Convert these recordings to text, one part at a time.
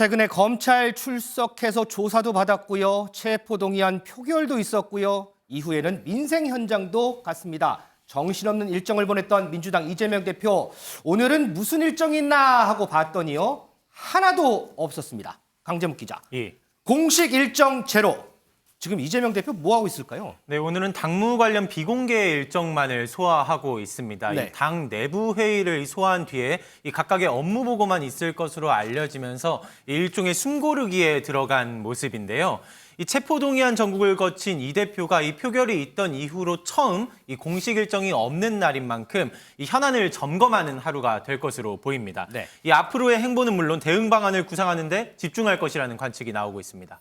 최근에 검찰 출석해서 조사도 받았고요. 체포동의안 표결도 있었고요. 이후에는 민생 현장도 갔습니다. 정신없는 일정을 보냈던 민주당 이재명 대표. 오늘은 무슨 일정이 있나 하고 봤더니요. 하나도 없었습니다. 강재묵 기자. 예. 공식 일정 제로. 지금 이재명 대표 뭐 하고 있을까요? 네, 오늘은 당무 관련 비공개 일정만을 소화하고 있습니다. 네. 이 당 내부 회의를 소화한 뒤에 이 각각의 업무 보고만 있을 것으로 알려지면서 일종의 숨고르기에 들어간 모습인데요. 이 체포동의안 전국을 거친 이 대표가 이 표결이 있던 이후로 처음 이 공식 일정이 없는 날인 만큼 이 현안을 점검하는 하루가 될 것으로 보입니다. 네. 이 앞으로의 행보는 물론 대응 방안을 구상하는 데 집중할 것이라는 관측이 나오고 있습니다.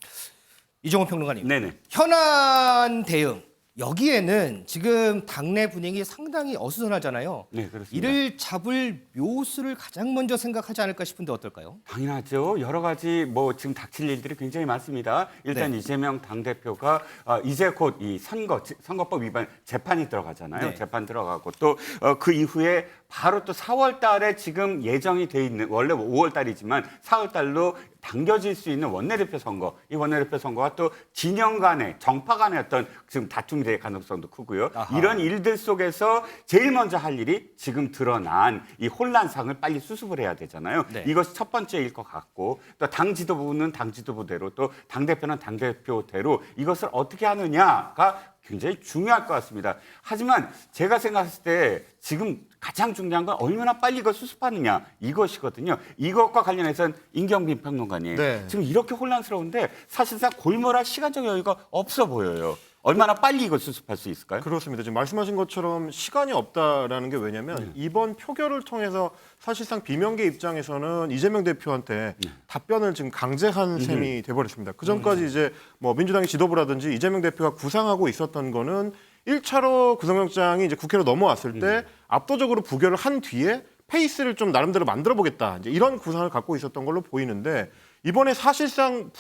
이종호 평론가님. 네네. 현안 대응. 여기에는 지금 당내 분위기 상당히 어수선하잖아요. 네, 그렇습니다. 이를 잡을 묘수를 가장 먼저 생각하지 않을까 싶은데 어떨까요? 당연하죠. 여러 가지 지금 닥칠 일들이 굉장히 많습니다. 일단 네. 이재명 당대표가 이제 곧 이 선거법 위반 재판이 들어가잖아요. 네. 재판 들어가고 또 그 이후에 바로 또 4월 달에 지금 예정이 돼 있는, 원래 5월 달이지만 4월 달로 당겨질 수 있는 원내대표 선거. 이 원내대표 선거가 또 진영 간의, 정파 간의 어떤 지금 다툼이 될 가능성도 크고요. 아하. 이런 일들 속에서 제일 먼저 할 일이 지금 드러난 이 혼란상을 빨리 수습을 해야 되잖아요. 네. 이것이 첫 번째일 것 같고, 또 당 지도부는 당 지도부대로, 또 당대표는 당대표대로 이것을 어떻게 하느냐가 굉장히 중요할 것 같습니다. 하지만 제가 생각했을 때 지금 가장 중요한 건 얼마나 빨리 이걸 수습하느냐 이것이거든요. 이것과 관련해서는 임경빈 평론가님, 네. 지금 이렇게 혼란스러운데 사실상 골몰할 시간적 여유가 없어 보여요. 얼마나 빨리 이걸 수습할 수 있을까요? 그렇습니다. 지금 말씀하신 것처럼 시간이 없다라는 게 왜냐면 이번 표결을 통해서 사실상 비명계 입장에서는 이재명 대표한테 답변을 지금 강제한 셈이 돼버렸습니다. 그 전까지 이제 민주당의 지도부라든지 이재명 대표가 구상하고 있었던 거는 1차로 구속영장이 이제 국회로 넘어왔을 때 압도적으로 부결을 한 뒤에 페이스를 좀 나름대로 만들어 보겠다. 이제 이런 구상을 갖고 있었던 걸로 보이는데 이번에 사실상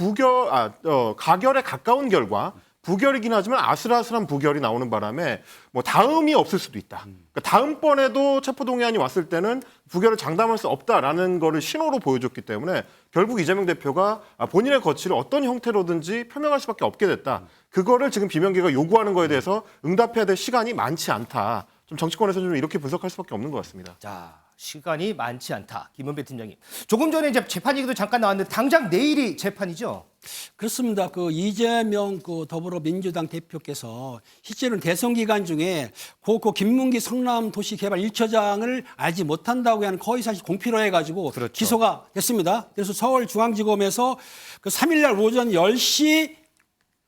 가결에 가까운 결과 부결이긴 하지만 아슬아슬한 부결이 나오는 바람에 다음이 없을 수도 있다. 그러니까 다음번에도 체포동의안이 왔을 때는 부결을 장담할 수 없다라는 거를 신호로 보여줬기 때문에 결국 이재명 대표가 본인의 거취를 어떤 형태로든지 표명할 수밖에 없게 됐다. 그거를 지금 비명계가 요구하는 거에 대해서 응답해야 될 시간이 많지 않다. 좀 정치권에서 좀 이렇게 분석할 수밖에 없는 것 같습니다. 자, 시간이 많지 않다. 김은배 팀장님. 조금 전에 이제 재판 얘기도 잠깐 나왔는데 당장 내일이 재판이죠? 그렇습니다. 이재명 더불어민주당 대표께서 실제로는 대선 기간 중에 김문기 성남도시개발 1처장을 알지 못한다고 하는 거의사실 공표로 해가지고 그렇죠. 기소가 됐습니다. 그래서 서울중앙지검에서 3일날 오전 10시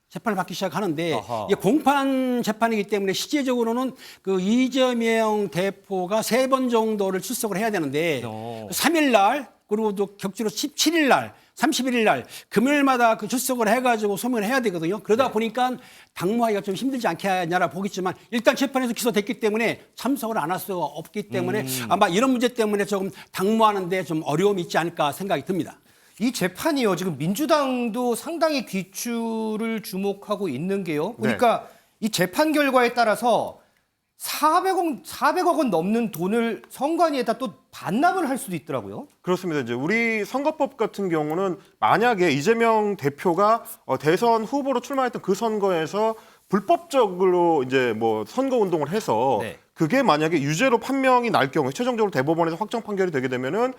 재판을 받기 시작하는데 아하. 이게 공판 재판이기 때문에 실제적으로는 이재명 대표가 3번 정도를 출석을 해야 되는데 3일 날 그리고 또 격주로 17일 날 31일 날 금요일마다 출석을 해가지고 소명을 해야 되거든요. 그러다 보니까 당무하기가 좀 힘들지 않겠냐라 보겠지만 일단 재판에서 기소됐기 때문에 참석을 안 할 수가 없기 때문에 아마 이런 문제 때문에 조금 당무하는데 좀 어려움이 있지 않을까 생각이 듭니다. 이 재판이요. 지금 민주당도 상당히 귀추를 주목하고 있는 게요. 보니까 이 재판 결과에 따라서 400억 원 넘는 돈을 선관위에다 또 반납을 할 수도 있더라고요. 그렇습니다. 이제 우리 선거법 같은 경우는 만약에 이재명 대표가 대선 후보로 출마했던 그 선거에서 불법적으로 이제 선거 운동을 해서 네. 그게 만약에 유죄로 판명이 날 경우에 최종적으로 대법원에서 확정 판결이 되게 되면은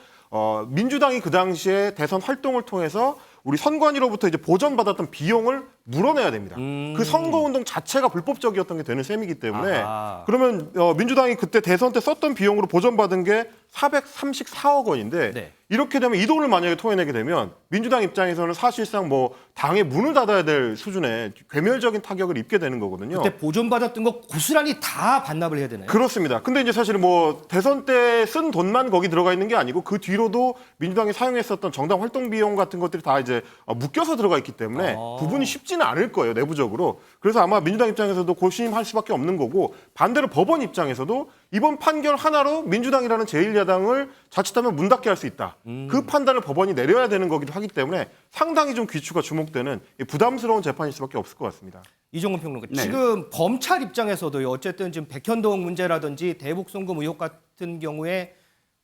민주당이 그 당시에 대선 활동을 통해서 우리 선관위로부터 이제 보전받았던 비용을 물어내야 됩니다. 그 선거운동 자체가 불법적이었던 게 되는 셈이기 때문에 아하. 그러면 민주당이 그때 대선 때 썼던 비용으로 보전받은 게 434억 원인데 네. 이렇게 되면 이 돈을 만약에 토해내게 되면 민주당 입장에서는 사실상 당의 문을 닫아야 될 수준의 괴멸적인 타격을 입게 되는 거거든요. 그때 보존받았던 거 고스란히 다 반납을 해야 되나요? 그렇습니다. 근데 이제 사실은 대선 때 쓴 돈만 거기 들어가 있는 게 아니고 그 뒤로도 민주당이 사용했었던 정당 활동 비용 같은 것들이 다 이제 묶여서 들어가 있기 때문에 구분이 쉽지는 않을 거예요, 내부적으로. 그래서 아마 민주당 입장에서도 고심할 수밖에 없는 거고 반대로 법원 입장에서도 이번 판결 하나로 민주당이라는 제1야당을 자칫하면 문 닫게 할 수 있다. 그 판단을 법원이 내려야 되는 거기도 하기 때문에 상당히 좀 귀추가 주목되는 부담스러운 재판일 수밖에 없을 것 같습니다. 이종훈 평론가. 네. 지금 검찰 입장에서도요. 어쨌든 지금 백현동 문제라든지 대북 송금 의혹 같은 경우에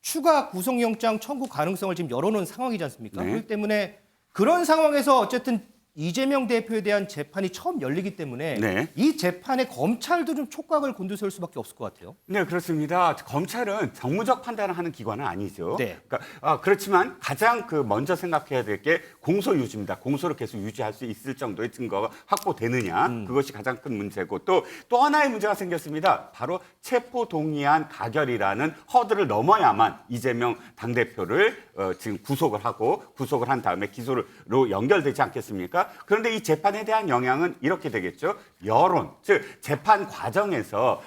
추가 구속영장 청구 가능성을 지금 열어놓은 상황이지 않습니까? 네. 그렇기 때문에 그런 상황에서 어쨌든 이재명 대표에 대한 재판이 처음 열리기 때문에 네. 이 재판에 검찰도 좀 촉각을 곤두세울 수밖에 없을 것 같아요. 네, 그렇습니다. 검찰은 정무적 판단을 하는 기관은 아니죠. 네. 그러니까 그렇지만 가장 먼저 생각해야 될 게 공소 유지입니다. 공소를 계속 유지할 수 있을 정도의 증거가 확보되느냐, 그것이 가장 큰 문제고 또 하나의 문제가 생겼습니다. 바로 체포 동의안 가결이라는 허들을 넘어야만 이재명 당대표를 지금 구속을 한 다음에 기소로 연결되지 않겠습니까? 그런데 이 재판에 대한 영향은 이렇게 되겠죠. 여론, 즉 재판 과정에서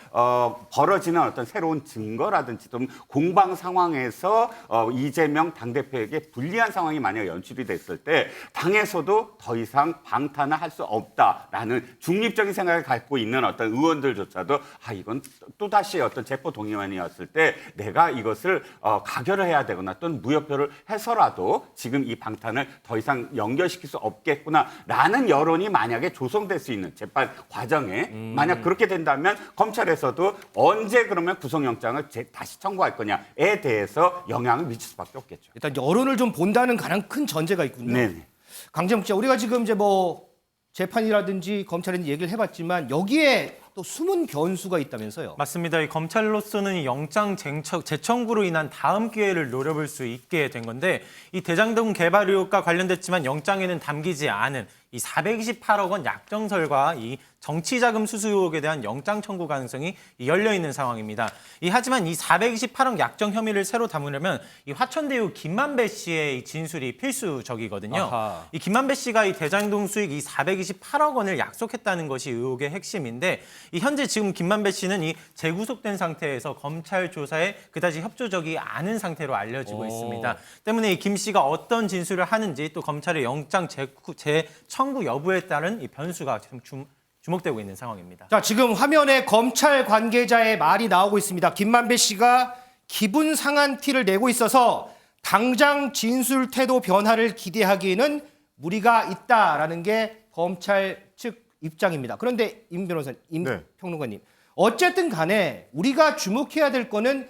벌어지는 어떤 새로운 증거라든지 좀 공방 상황에서 이재명 당대표에게 불리한 상황이 만약 연출이 됐을 때 당에서도 더 이상 방탄을 할 수 없다라는 중립적인 생각을 갖고 있는 어떤 의원들조차도 이건 또다시 어떤 체포 동의안이었을 때 내가 이것을 가결을 해야 되거나 또는 무효표를 해서라도 지금 이 방탄을 더 이상 연결시킬 수 없겠구나라는 여론이 만약에 조성될 수 있는 재판 과정에 만약 그렇게 된다면 검찰에서도 언제 그러면 구속영장을 다시 청구할 거냐에 대해서 영향을 미칠 수밖에 없겠죠. 일단 여론을 좀 본다는 가장 큰 전제가 있군요. 네. 강재묵 기자, 우리가 지금 이제 뭐 재판이라든지 검찰이 얘기를 해봤지만 여기에 또 숨은 변수가 있다면서요. 맞습니다. 이 검찰로서는 이 영장 재청구로 인한 다음 기회를 노려볼 수 있게 된 건데 이 대장동 개발 의혹과 관련됐지만 영장에는 담기지 않은 이 428억 원 약정설과 이 정치자금 수수 의혹에 대한 영장 청구 가능성이 열려 있는 상황입니다. 하지만 이 428억 약정 혐의를 새로 담으려면 이 화천대유 김만배 씨의 이 진술이 필수적이거든요. 아하. 이 김만배 씨가 이 대장동 수익 이 428억 원을 약속했다는 것이 의혹의 핵심인데 현재 지금 김만배 씨는 이 재구속된 상태에서 검찰 조사에 그다지 협조적이 않은 상태로 알려지고 있습니다. 때문에 이 김 씨가 어떤 진술을 하는지 또 검찰의 영장 재청구 여부에 따른 이 변수가 지금 주목되고 있는 상황입니다. 자, 지금 화면에 검찰 관계자의 말이 나오고 있습니다. 김만배 씨가 기분 상한 티를 내고 있어서 당장 진술 태도 변화를 기대하기에는 무리가 있다라는 게 검찰 측 입장입니다. 그런데 임 변호사님, 네. 평론가님, 어쨌든 간에 우리가 주목해야 될 거는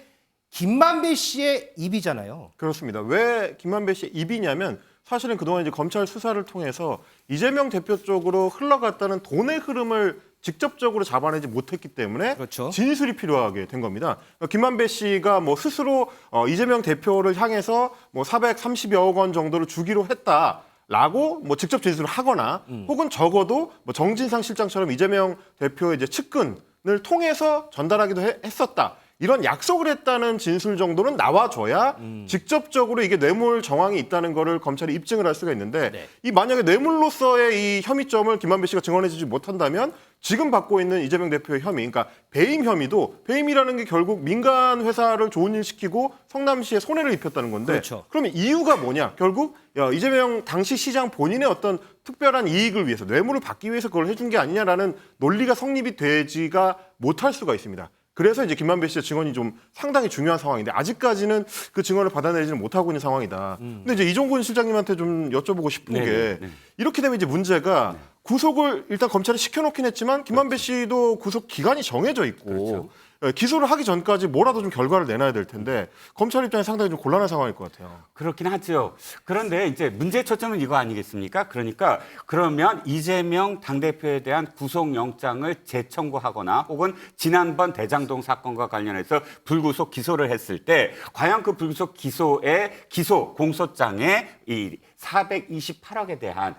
김만배 씨의 입이잖아요. 그렇습니다. 왜 김만배 씨의 입이냐면 사실은 그동안 이제 검찰 수사를 통해서 이재명 대표 쪽으로 흘러갔다는 돈의 흐름을 직접적으로 잡아내지 못했기 때문에 그렇죠. 진술이 필요하게 된 겁니다. 그러니까 김만배 씨가 뭐 스스로 이재명 대표를 향해서 뭐 430여억 원 정도를 주기로 했다라고 뭐 직접 진술을 하거나 혹은 적어도 뭐 정진상 실장처럼 이재명 대표의 이제 측근을 통해서 전달하기도 했었다. 이런 약속을 했다는 진술 정도는 나와줘야 직접적으로 이게 뇌물 정황이 있다는 거를 검찰이 입증을 할 수가 있는데 네. 이 만약에 뇌물로서의 이 혐의점을 김만배 씨가 증언해주지 못한다면 지금 받고 있는 이재명 대표의 혐의, 그러니까 배임 혐의도 배임이라는 게 결국 민간 회사를 좋은 일 시키고 성남시에 손해를 입혔다는 건데 그렇죠. 그러면 이유가 뭐냐? 결국 이재명 당시 시장 본인의 어떤 특별한 이익을 위해서 뇌물을 받기 위해서 그걸 해준 게 아니냐라는 논리가 성립이 되지가 못할 수가 있습니다. 그래서 이제 김만배 씨의 증언이 좀 상당히 중요한 상황인데 아직까지는 그 증언을 받아내지는 못하고 있는 상황이다. 근데 이제 이종곤 실장님한테 좀 여쭤보고 싶은 게 이렇게 되면 이제 문제가 구속을 일단 검찰이 시켜놓긴 했지만 김만배 씨도 구속 기간이 정해져 있고 기소를 하기 전까지 뭐라도 좀 결과를 내놔야 될 텐데 검찰 입장에 상당히 좀 곤란한 상황일 것 같아요. 그렇긴 하죠. 그런데 이제 문제 초점은 이거 아니겠습니까? 그러니까 그러면 이재명 당대표에 대한 구속영장을 재청구하거나 혹은 지난번 대장동 사건과 관련해서 불구속 기소를 했을 때 과연 그 불구속 기소의 기소 공소장에 이 428억에 대한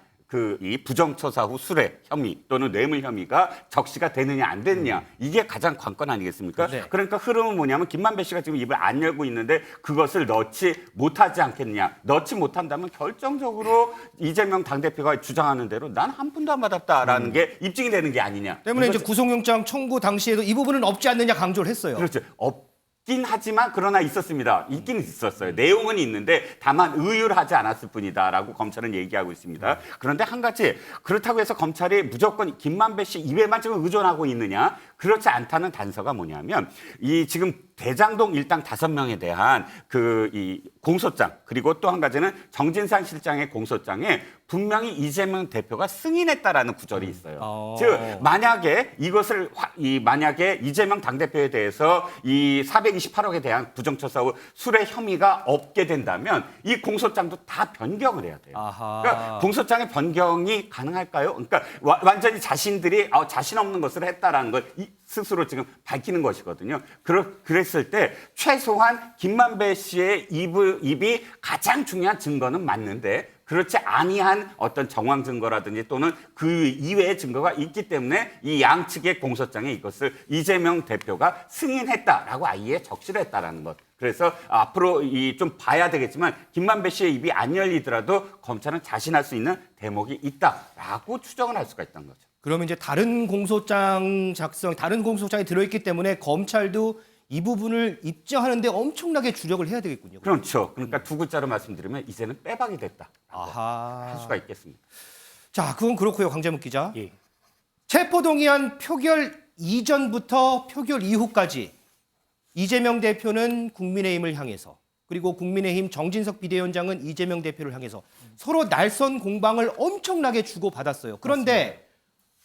이 부정처사 후 수뢰 혐의 또는 뇌물 혐의가 적시가 되느냐 안 되느냐 이게 가장 관건 아니겠습니까? 네. 그러니까 흐름은 뭐냐면 김만배 씨가 지금 입을 안 열고 있는데 그것을 넣지 못하지 않겠느냐. 넣지 못한다면 결정적으로 이재명 당대표가 주장하는 대로 난 한 푼도 안 받았다라는 게 입증이 되는 게 아니냐. 때문에 이제 구속영장 청구 당시에도 이 부분은 없지 않느냐 강조를 했어요. 그렇죠. 없긴 하지만 그러나 있었습니다. 있긴 있었어요. 내용은 있는데 다만 의율 하지 않았을 뿐이다라고 검찰은 얘기하고 있습니다. 그런데 한 가지 그렇다고 해서 검찰이 무조건 김만배 씨 입에만 지금 의존하고 있느냐? 그렇지 않다는 단서가 뭐냐면 이 지금 대장동 일당 5명에 대한 이 공소장 그리고 또 한 가지는 정진상 실장의 공소장에 분명히 이재명 대표가 승인했다라는 구절이 있어요. 즉 만약에 이것을 만약에 이재명 당대표에 대해서 이 428억에 대한 부정처사 후 수뢰 혐의가 없게 된다면 이 공소장도 다 변경을 해야 돼요. 그러니까 공소장의 변경이 가능할까요? 그러니까 완전히 자신들이 자신 없는 것을 했다라는 걸 스스로 지금 밝히는 것이거든요. 그랬을 때 최소한 김만배 씨의 입이 가장 중요한 증거는 맞는데 그렇지 아니한 어떤 정황 증거라든지 또는 그 이외의 증거가 있기 때문에 이 양측의 공소장에 이것을 이재명 대표가 승인했다라고 아예 적시를 했다라는 것. 그래서 앞으로 좀 봐야 되겠지만 김만배 씨의 입이 안 열리더라도 검찰은 자신할 수 있는 대목이 있다라고 추정을 할 수가 있다는 거죠. 그러면 이제 다른 공소장이 들어있기 때문에 검찰도 이 부분을 입증하는데 엄청나게 주력을 해야 되겠군요. 그렇죠. 그러니까 두 글자로 말씀드리면 이제는 빼박이 됐다. 할 수가 있겠습니다. 자, 그건 그렇고요, 강재묵 기자. 예. 체포동의안 표결 이전부터 표결 이후까지 이재명 대표는 국민의힘을 향해서 그리고 국민의힘 정진석 비대위원장은 이재명 대표를 향해서 서로 날선 공방을 엄청나게 주고받았어요. 그런데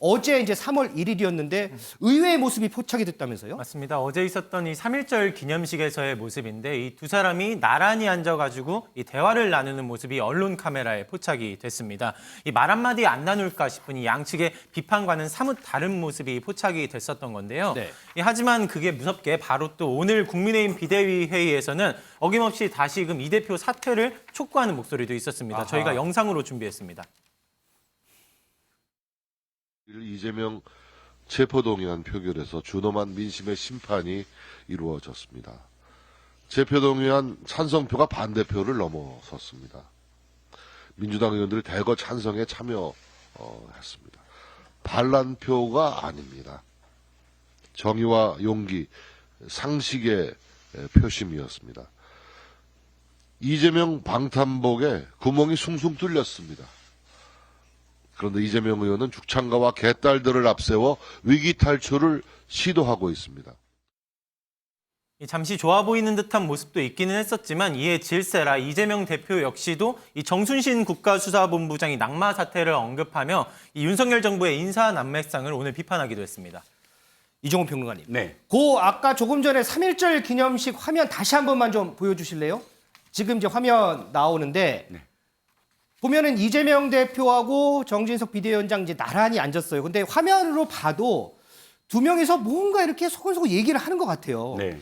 어제 이제 3월 1일이었는데 의외의 모습이 포착이 됐다면서요? 맞습니다. 어제 있었던 이 3.1절 기념식에서의 모습인데 이 두 사람이 나란히 앉아가지고 이 대화를 나누는 모습이 언론 카메라에 포착이 됐습니다. 이 말 한마디 안 나눌까 싶은 이 양측의 비판과는 사뭇 다른 모습이 포착이 됐었던 건데요. 네. 하지만 그게 무섭게 바로 또 오늘 국민의힘 비대위 회의에서는 어김없이 다시금 이 대표 사퇴를 촉구하는 목소리도 있었습니다. 저희가 영상으로 준비했습니다. 이재명 체포동의안 표결에서 준엄한 민심의 심판이 이루어졌습니다. 체포동의안 찬성표가 반대표를 넘어섰습니다. 민주당 의원들이 대거 찬성에 참여했습니다. 반란표가 아닙니다. 정의와 용기, 상식의 표심이었습니다. 이재명 방탄복에 구멍이 숭숭 뚫렸습니다. 그런데 이재명 의원은 죽창가와 개딸들을 앞세워 위기 탈출을 시도하고 있습니다. 잠시 좋아 보이는 듯한 모습도 있기는 했었지만 이에 질세라 이재명 대표 역시도 이 정순신 국가수사본부장이 낙마 사태를 언급하며 이 윤석열 정부의 인사 난맥상을 오늘 비판하기도 했습니다. 이종호 평론가님. 네. 아까 조금 전에 3.1절 기념식 화면 다시 한 번만 좀 보여주실래요? 지금 이제 화면 나오는데 네. 보면은 이재명 대표하고 정진석 비대위원장 이제 나란히 앉았어요. 근데 화면으로 봐도 두 명이서 뭔가 이렇게 소곤소곤 얘기를 하는 것 같아요. 네.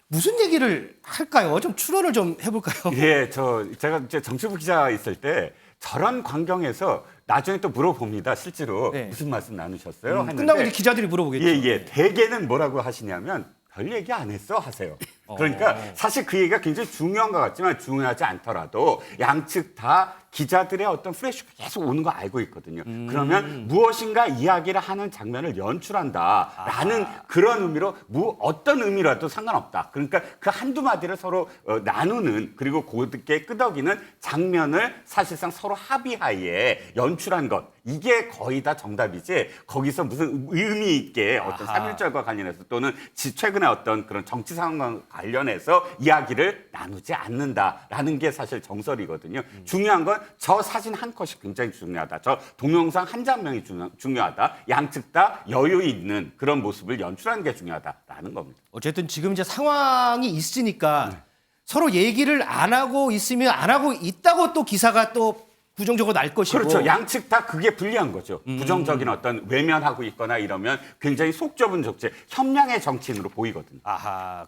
무슨 얘기를 할까요? 좀 추론을 좀 해볼까요? 예, 제가 이제 정치부 기자 있을 때 저런 광경에서 나중에 또 물어봅니다. 실제로 네. 무슨 말씀 나누셨어요? 했는데 끝나고 이제 기자들이 물어보겠죠. 예. 대개는 뭐라고 하시냐면 별 얘기 안 했어 하세요. 그러니까 사실 그 얘기가 굉장히 중요한 것 같지만 중요하지 않더라도 양측 다 기자들의 어떤 플래시가 계속 오는 거 알고 있거든요. 그러면 무엇인가 이야기를 하는 장면을 연출한다라는 그런 의미로 어떤 의미라도 상관없다. 그러니까 그 한두 마디를 서로 나누는 그리고 곧게 끄덕이는 장면을 사실상 서로 합의하에 연출한 것. 이게 거의 다 정답이지 거기서 무슨 의미 있게 어떤 3.1절과 관련해서 또는 최근에 어떤 그런 정치 상황과 관련해서 이야기를 나누지 않는다라는 게 사실 정설이거든요. 중요한 건 저 사진 한 컷이 굉장히 중요하다. 저 동영상 한 장면이 중요하다. 양측 다 여유 있는 그런 모습을 연출하는 게 중요하다라는 겁니다. 어쨌든 지금 이제 상황이 있으니까 서로 얘기를 안 하고 있으면 안 하고 있다고 또 기사가 또 부정적으로 날 것이고. 그렇죠. 양측 다 그게 불리한 거죠. 부정적인 어떤 외면하고 있거나 이러면 굉장히 속 좁은 적재, 협량의 정치인으로 보이거든요.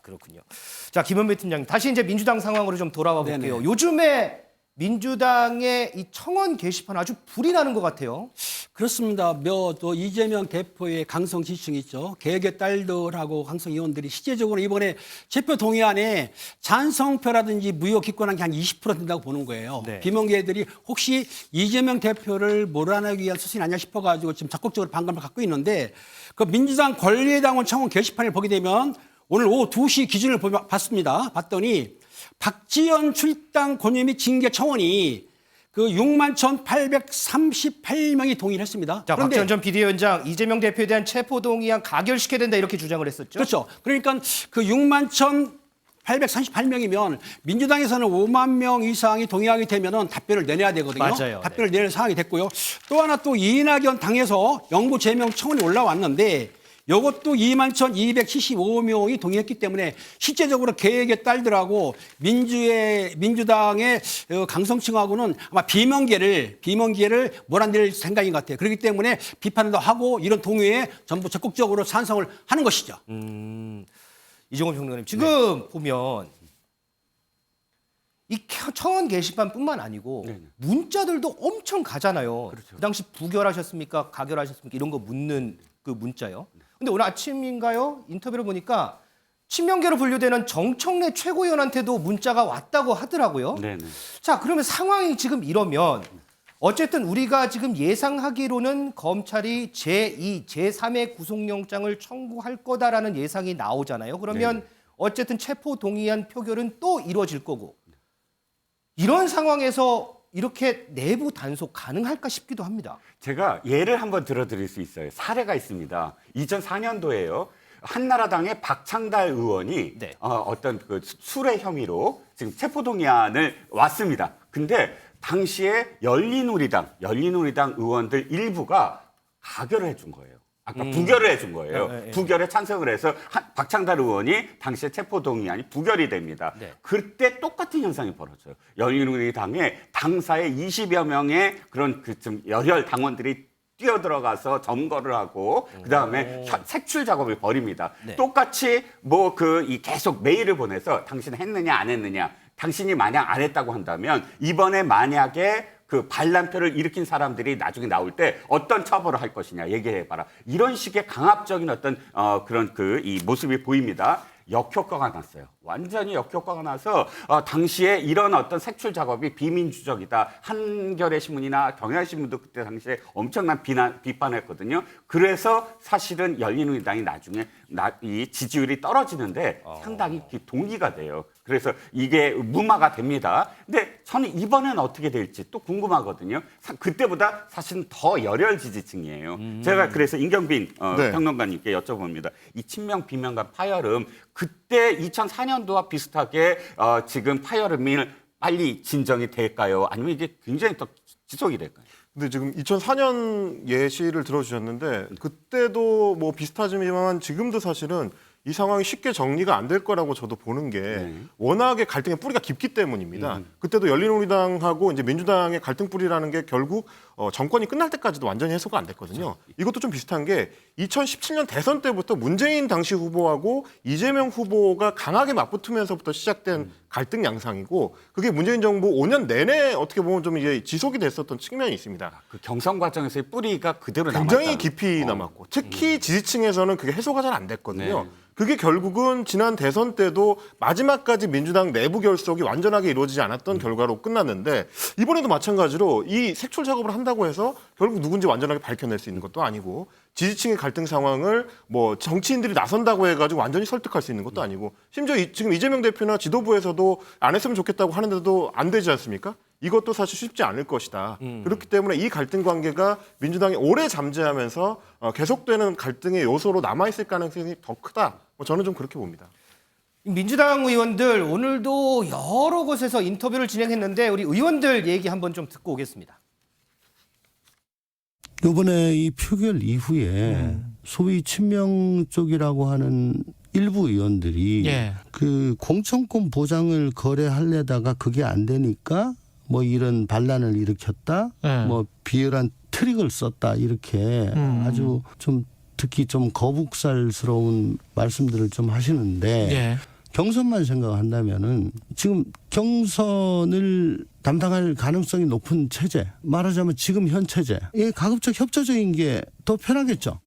그렇군요. 자, 김은배 팀장님, 다시 이제 민주당 상황으로 좀 돌아와 볼게요. 네네. 요즘에 민주당의 이 청원 게시판 아주 불이 나는 것 같아요. 그렇습니다. 또 이재명 대표의 강성 지지층이 있죠. 개혁의 딸들하고 강성 의원들이 실제적으로 이번에 체포 동의안에 찬성표라든지 무효 기권한 게 한 20% 된다고 보는 거예요. 네. 비명계들이 혹시 이재명 대표를 몰아내기 위한 수순이 아니냐 싶어가지고 지금 적극적으로 반감을 갖고 있는데 그 민주당 권리당원 청원 게시판을 보게 되면 오늘 오후 2시 기준을 봤습니다. 봤더니 박지원 출당 권유 및 징계 청원이 그 61,838명이 동의를 했습니다. 자, 그런데 박지원 전 비대위원장 이재명 대표에 대한 체포동의안 가결시켜야 된다 이렇게 주장을 했었죠. 그렇죠. 그러니까 그 61,838명이면 민주당에서는 5만 명 이상이 동의하게 되면은 답변을 내놔야 되거든요. 맞아요. 답변을 내릴 상황이 됐고요. 또 하나 또 이낙연 당에서 영구 제명 청원이 올라왔는데 이것도 21,275명이 동의했기 때문에 실제적으로 계획의 딸들하고 민주당의 강성층하고는 아마 비명계를 몰아낼 생각인 것 같아요. 그렇기 때문에 비판도 하고 이런 동의에 전부 적극적으로 찬성을 하는 것이죠. 이종호 평론가님 지금 보면 이 청원 게시판뿐만 아니고 문자들도 엄청 가잖아요. 그 당시 부결하셨습니까? 가결하셨습니까? 이런 거 묻는 그 문자요. 근데 오늘 아침인가요? 인터뷰를 보니까 친명계로 분류되는 정청래 최고위원한테도 문자가 왔다고 하더라고요. 네네. 자, 그러면 상황이 지금 이러면 어쨌든 우리가 지금 예상하기로는 검찰이 제2, 제3의 구속영장을 청구할 거다라는 예상이 나오잖아요. 그러면 어쨌든 체포동의안 표결은 또 이루어질 거고 이런 상황에서 이렇게 내부 단속 가능할까 싶기도 합니다. 제가 예를 한번 들어드릴 수 있어요. 사례가 있습니다. 2004년도에요. 한나라당의 박창달 의원이 네. 어떤 그 술의 혐의로 지금 체포동의안을 왔습니다. 근데 당시에 열린우리당 의원들 일부가 가결을 해준 거예요. 아까 부결을 해준 거예요. 네. 부결에 찬성을 해서 박창달 의원이 당시에 체포동의안이 부결이 됩니다. 네. 그때 똑같은 현상이 벌어져요. 열린우리당의 당사의 20여 명의 그런 좀 열혈 당원들이 뛰어들어가서 점거를 하고 그다음에 색출 작업을 벌입니다. 네. 똑같이 뭐 계속 메일을 보내서 당신 했느냐 안 했느냐. 당신이 만약 안 했다고 한다면 이번에 만약에 그 반란표를 일으킨 사람들이 나중에 나올 때 어떤 처벌을 할 것이냐 얘기해봐라. 이런 식의 강압적인 어떤 그런 이 모습이 보입니다. 역효과가 났어요. 완전히 역효과가 나서 당시에 이런 어떤 색출 작업이 비민주적이다. 한겨레 신문이나 경향신문도 그때 당시에 엄청난 비판했거든요. 그래서 사실은 열린우리당이 나중에 이 지지율이 떨어지는데 상당히 동기가 돼요. 그래서 이게 무마가 됩니다. 근데 저는 이번엔 어떻게 될지 또 궁금하거든요. 그때보다 사실은 더 열혈 지지층이에요. 제가 그래서 임경빈 네. 평론가님께 여쭤봅니다. 이 친명 비명간 파열음 그때 2004년도와 비슷하게 지금 파열음이 빨리 진정이 될까요? 아니면 이게 굉장히 더 지속이 될까요? 근데 지금 2004년 예시를 들어주셨는데 그때도 뭐 비슷하지만 지금도 사실은 이 상황이 쉽게 정리가 안 될 거라고 저도 보는 게 워낙에 갈등의 뿌리가 깊기 때문입니다. 그때도 열린우리당하고 이제 민주당의 갈등 뿌리라는 게 결국 정권이 끝날 때까지도 완전히 해소가 안 됐거든요. 이것도 좀 비슷한 게 2017년 대선 때부터 문재인 당시 후보하고 이재명 후보가 강하게 맞붙으면서부터 시작된 갈등 양상이고 그게 문재인 정부 5년 내내 어떻게 보면 좀 이제 지속이 됐었던 측면이 있습니다. 그 경선 과정에서의 뿌리가 그대로 굉장히 남았다. 깊이 남았고 특히 지지층에서는 그게 해소가 잘 안 됐거든요. 그게 결국은 지난 대선 때도 마지막까지 민주당 내부 결속이 완전하게 이루어지지 않았던 결과로 끝났는데 이번에도 마찬가지로 이 색출 작업을 한다고 해서 결국 누군지 완전하게 밝혀낼 수 있는 것도 아니고 지지층의 갈등 상황을 뭐 정치인들이 나선다고 해가지고 완전히 설득할 수 있는 것도 아니고 심지어 지금 이재명 대표나 지도부에서도 안 했으면 좋겠다고 하는데도 안 되지 않습니까? 이것도 사실 쉽지 않을 것이다. 그렇기 때문에 이 갈등 관계가 민주당이 오래 잠재하면서 계속되는 갈등의 요소로 남아있을 가능성이 더 크다. 저는 좀 그렇게 봅니다. 민주당 의원들 오늘도 여러 곳에서 인터뷰를 진행했는데 우리 의원들 얘기 한번 좀 듣고 오겠습니다. 이번에 이 표결 이후에 소위 친명 쪽이라고 하는 일부 의원들이 그 공천권 보장을 거래하려다가 그게 안 되니까 뭐 이런 반란을 일으켰다, 뭐 비열한 트릭을 썼다 이렇게 아주 좀 특히 좀 거북살스러운 말씀들을 좀 하시는데 경선만 생각한다면은 지금 경선을 담당할 가능성이 높은 체제, 말하자면 지금 현 체제, 이 가급적 협조적인 게 더 편하겠죠.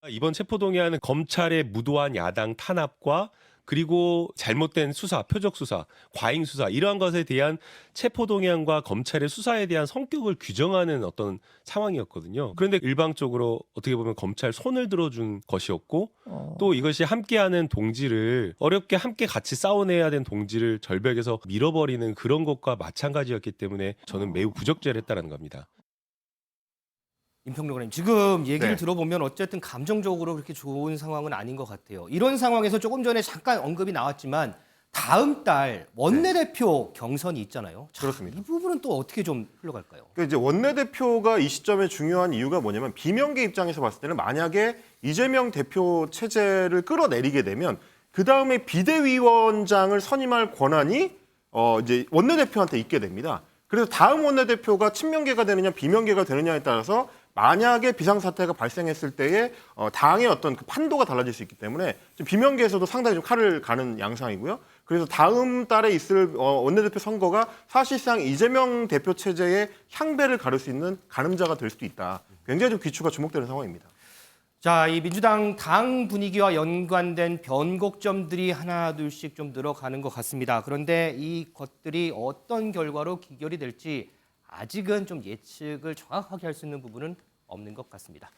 이번 체포동의안은 검찰의 무도한 야당 탄압과 그리고 잘못된 수사, 표적 수사, 과잉 수사 이러한 것에 대한 체포동의안과 검찰의 수사에 대한 성격을 규정하는 어떤 상황이었거든요. 그런데 일방적으로 어떻게 보면 검찰 손을 들어준 것이었고 또 이것이 함께하는 동지를 어렵게 함께 같이 싸워내야 된 동지를 절벽에서 밀어버리는 그런 것과 마찬가지였기 때문에 저는 매우 부적절했다는 겁니다. 임평론가님, 지금 얘기를 네. 들어보면 어쨌든 감정적으로 그렇게 좋은 상황은 아닌 것 같아요. 이런 상황에서 조금 전에 잠깐 언급이 나왔지만 다음 달 원내대표 경선이 있잖아요. 자, 그렇습니다. 이 부분은 또 어떻게 좀 흘러갈까요? 그러니까 이제 원내대표가 이 시점에 중요한 이유가 뭐냐면 비명계 입장에서 봤을 때는 만약에 이재명 대표 체제를 끌어내리게 되면 그 다음에 비대위원장을 선임할 권한이 이제 원내대표한테 있게 됩니다. 그래서 다음 원내대표가 친명계가 되느냐 비명계가 되느냐에 따라서 만약에 비상사태가 발생했을 때에 당의 어떤 그 판도가 달라질 수 있기 때문에 좀 비명계에서도 상당히 좀 칼을 가는 양상이고요. 그래서 다음 달에 있을 원내대표 선거가 사실상 이재명 대표 체제의 향배를 가를 수 있는 가늠자가 될 수도 있다. 굉장히 좀 귀추가 주목되는 상황입니다. 자, 이 민주당 당 분위기와 연관된 변곡점들이 하나둘씩 좀 늘어가는 것 같습니다. 그런데 이 것들이 어떤 결과로 기결이 될지 아직은 좀 예측을 정확하게 할 수 있는 부분은 없는 것 같습니다.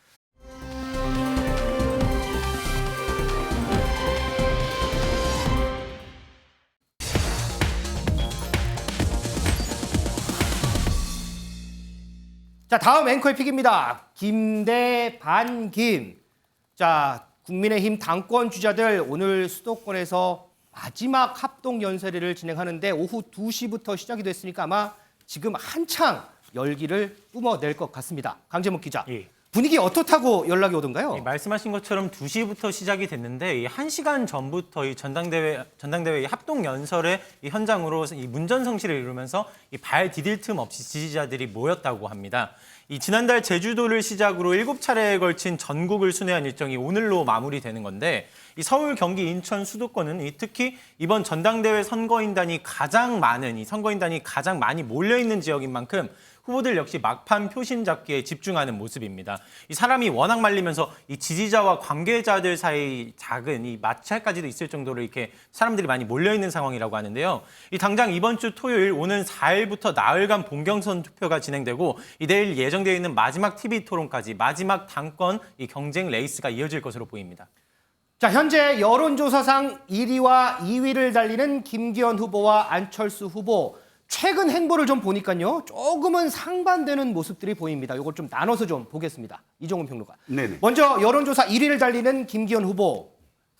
자, 다음 앵커의 픽입니다. 김 대 반김. 자, 국민의힘 당권 주자들 오늘 수도권에서 마지막 합동 연설회를 진행하는데 오후 2시부터 시작이 됐으니까 아마 지금 한창 열기를 뿜어낼 것 같습니다. 강재목 기자. 예. 분위기 어떻다고 연락이 오던가요? 말씀하신 것처럼 2시부터 시작이 됐는데 이 1시간 전부터 이 전당대회 합동 연설의 이 현장으로 이 문전성시를 이루면서 이 발 디딜 틈 없이 지지자들이 모였다고 합니다. 이 지난달 제주도를 시작으로 7차례에 걸친 전국을 순회한 일정이 오늘로 마무리되는 건데 이 서울, 경기, 인천 수도권은 특히 이번 전당대회 선거인단이 가장 많이 몰려 있는 지역인 만큼 후보들 역시 막판 표심 잡기에 집중하는 모습입니다. 이 사람이 워낙 말리면서 이 지지자와 관계자들 사이 작은 이 마찰까지도 있을 정도로 이렇게 사람들이 많이 몰려 있는 상황이라고 하는데요. 이 당장 이번 주 토요일 오는 4일부터 나흘간 본경선 투표가 진행되고 이 내일 예정되어 있는 마지막 TV 토론까지 마지막 당권 이 경쟁 레이스가 이어질 것으로 보입니다. 자, 현재 여론조사상 1위와 2위를 달리는 김기현 후보와 안철수 후보. 최근 행보를 좀 보니까요. 조금은 상반되는 모습들이 보입니다. 이걸 좀 나눠서 좀 보겠습니다. 이종훈 평론가. 네네. 먼저 여론조사 1위를 달리는 김기현 후보.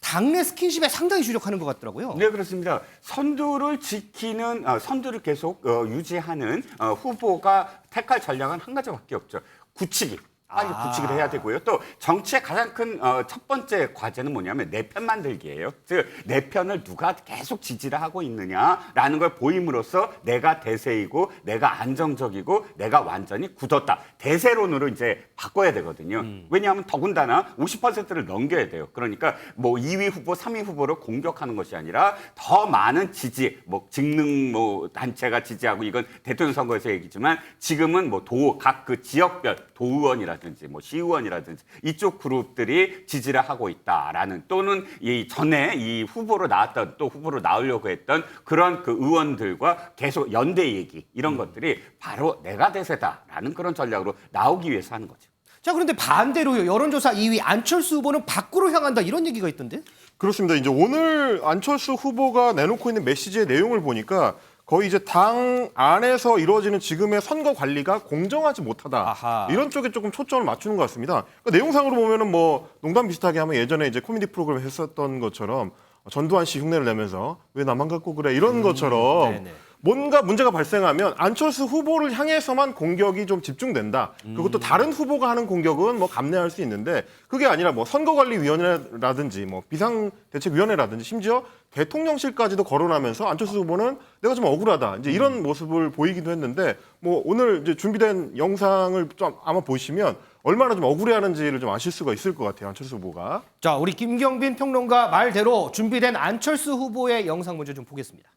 당내 스킨십에 상당히 주력하는 것 같더라고요. 네, 그렇습니다. 선두를 지키는, 선두를 계속 유지하는 후보가 택할 전략은 한 가지밖에 없죠. 굳히기. 빨리 굳히기를 해야 되고요. 또 정치의 가장 큰 첫 번째 과제는 뭐냐면 내 편 만들기예요. 즉, 내 편을 누가 계속 지지를 하고 있느냐라는 걸 보임으로써 내가 대세이고 내가 안정적이고 내가 완전히 굳었다. 대세론으로 이제 바꿔야 되거든요. 왜냐하면 더군다나 50%를 넘겨야 돼요. 그러니까 뭐 2위 후보, 3위 후보를 공격하는 것이 아니라 더 많은 지지, 뭐 직능 단체가 지지하고 이건 대통령 선거에서 얘기지만 지금은 뭐 각 그 지역별 도의원이라든지 뭐 시의원이라든지 이쪽 그룹들이 지지를 하고 있다라는 또는 이 전에 이 후보로 나왔던 또 후보로 나오려고 했던 그런 그 의원들과 계속 연대 얘기 이런 것들이 바로 내가 대세다라는 그런 전략으로 나오기 위해서 하는 거죠. 자, 그런데 반대로요. 여론조사 2위 안철수 후보는 밖으로 향한다 이런 얘기가 있던데? 그렇습니다. 이제 오늘 안철수 후보가 내놓고 있는 메시지의 내용을 보니까 거의 이제 당 안에서 이루어지는 지금의 선거 관리가 공정하지 못하다. 아하. 이런 쪽에 조금 초점을 맞추는 것 같습니다. 그러니까 내용상으로 보면은 뭐 농담 비슷하게 하면 예전에 이제 코미디 프로그램 했었던 것처럼 전두환 씨 흉내를 내면서 왜 나만 갖고 그래 이런 것처럼 네네. 뭔가 문제가 발생하면 안철수 후보를 향해서만 공격이 좀 집중된다. 그리고 또 다른 후보가 하는 공격은 뭐 감내할 수 있는데 그게 아니라 뭐 선거관리위원회라든지 뭐 비상대책위원회라든지 심지어 대통령실까지도 거론하면서 안철수 후보는 내가 좀 억울하다. 이제 이런 모습을 보이기도 했는데 뭐 오늘 이제 준비된 영상을 좀 아마 보시면 얼마나 좀 억울해하는지를 좀 아실 수가 있을 것 같아요. 안철수 후보가. 자, 우리 김경빈 평론가 말대로 준비된 안철수 후보의 영상 먼저 좀 보겠습니다.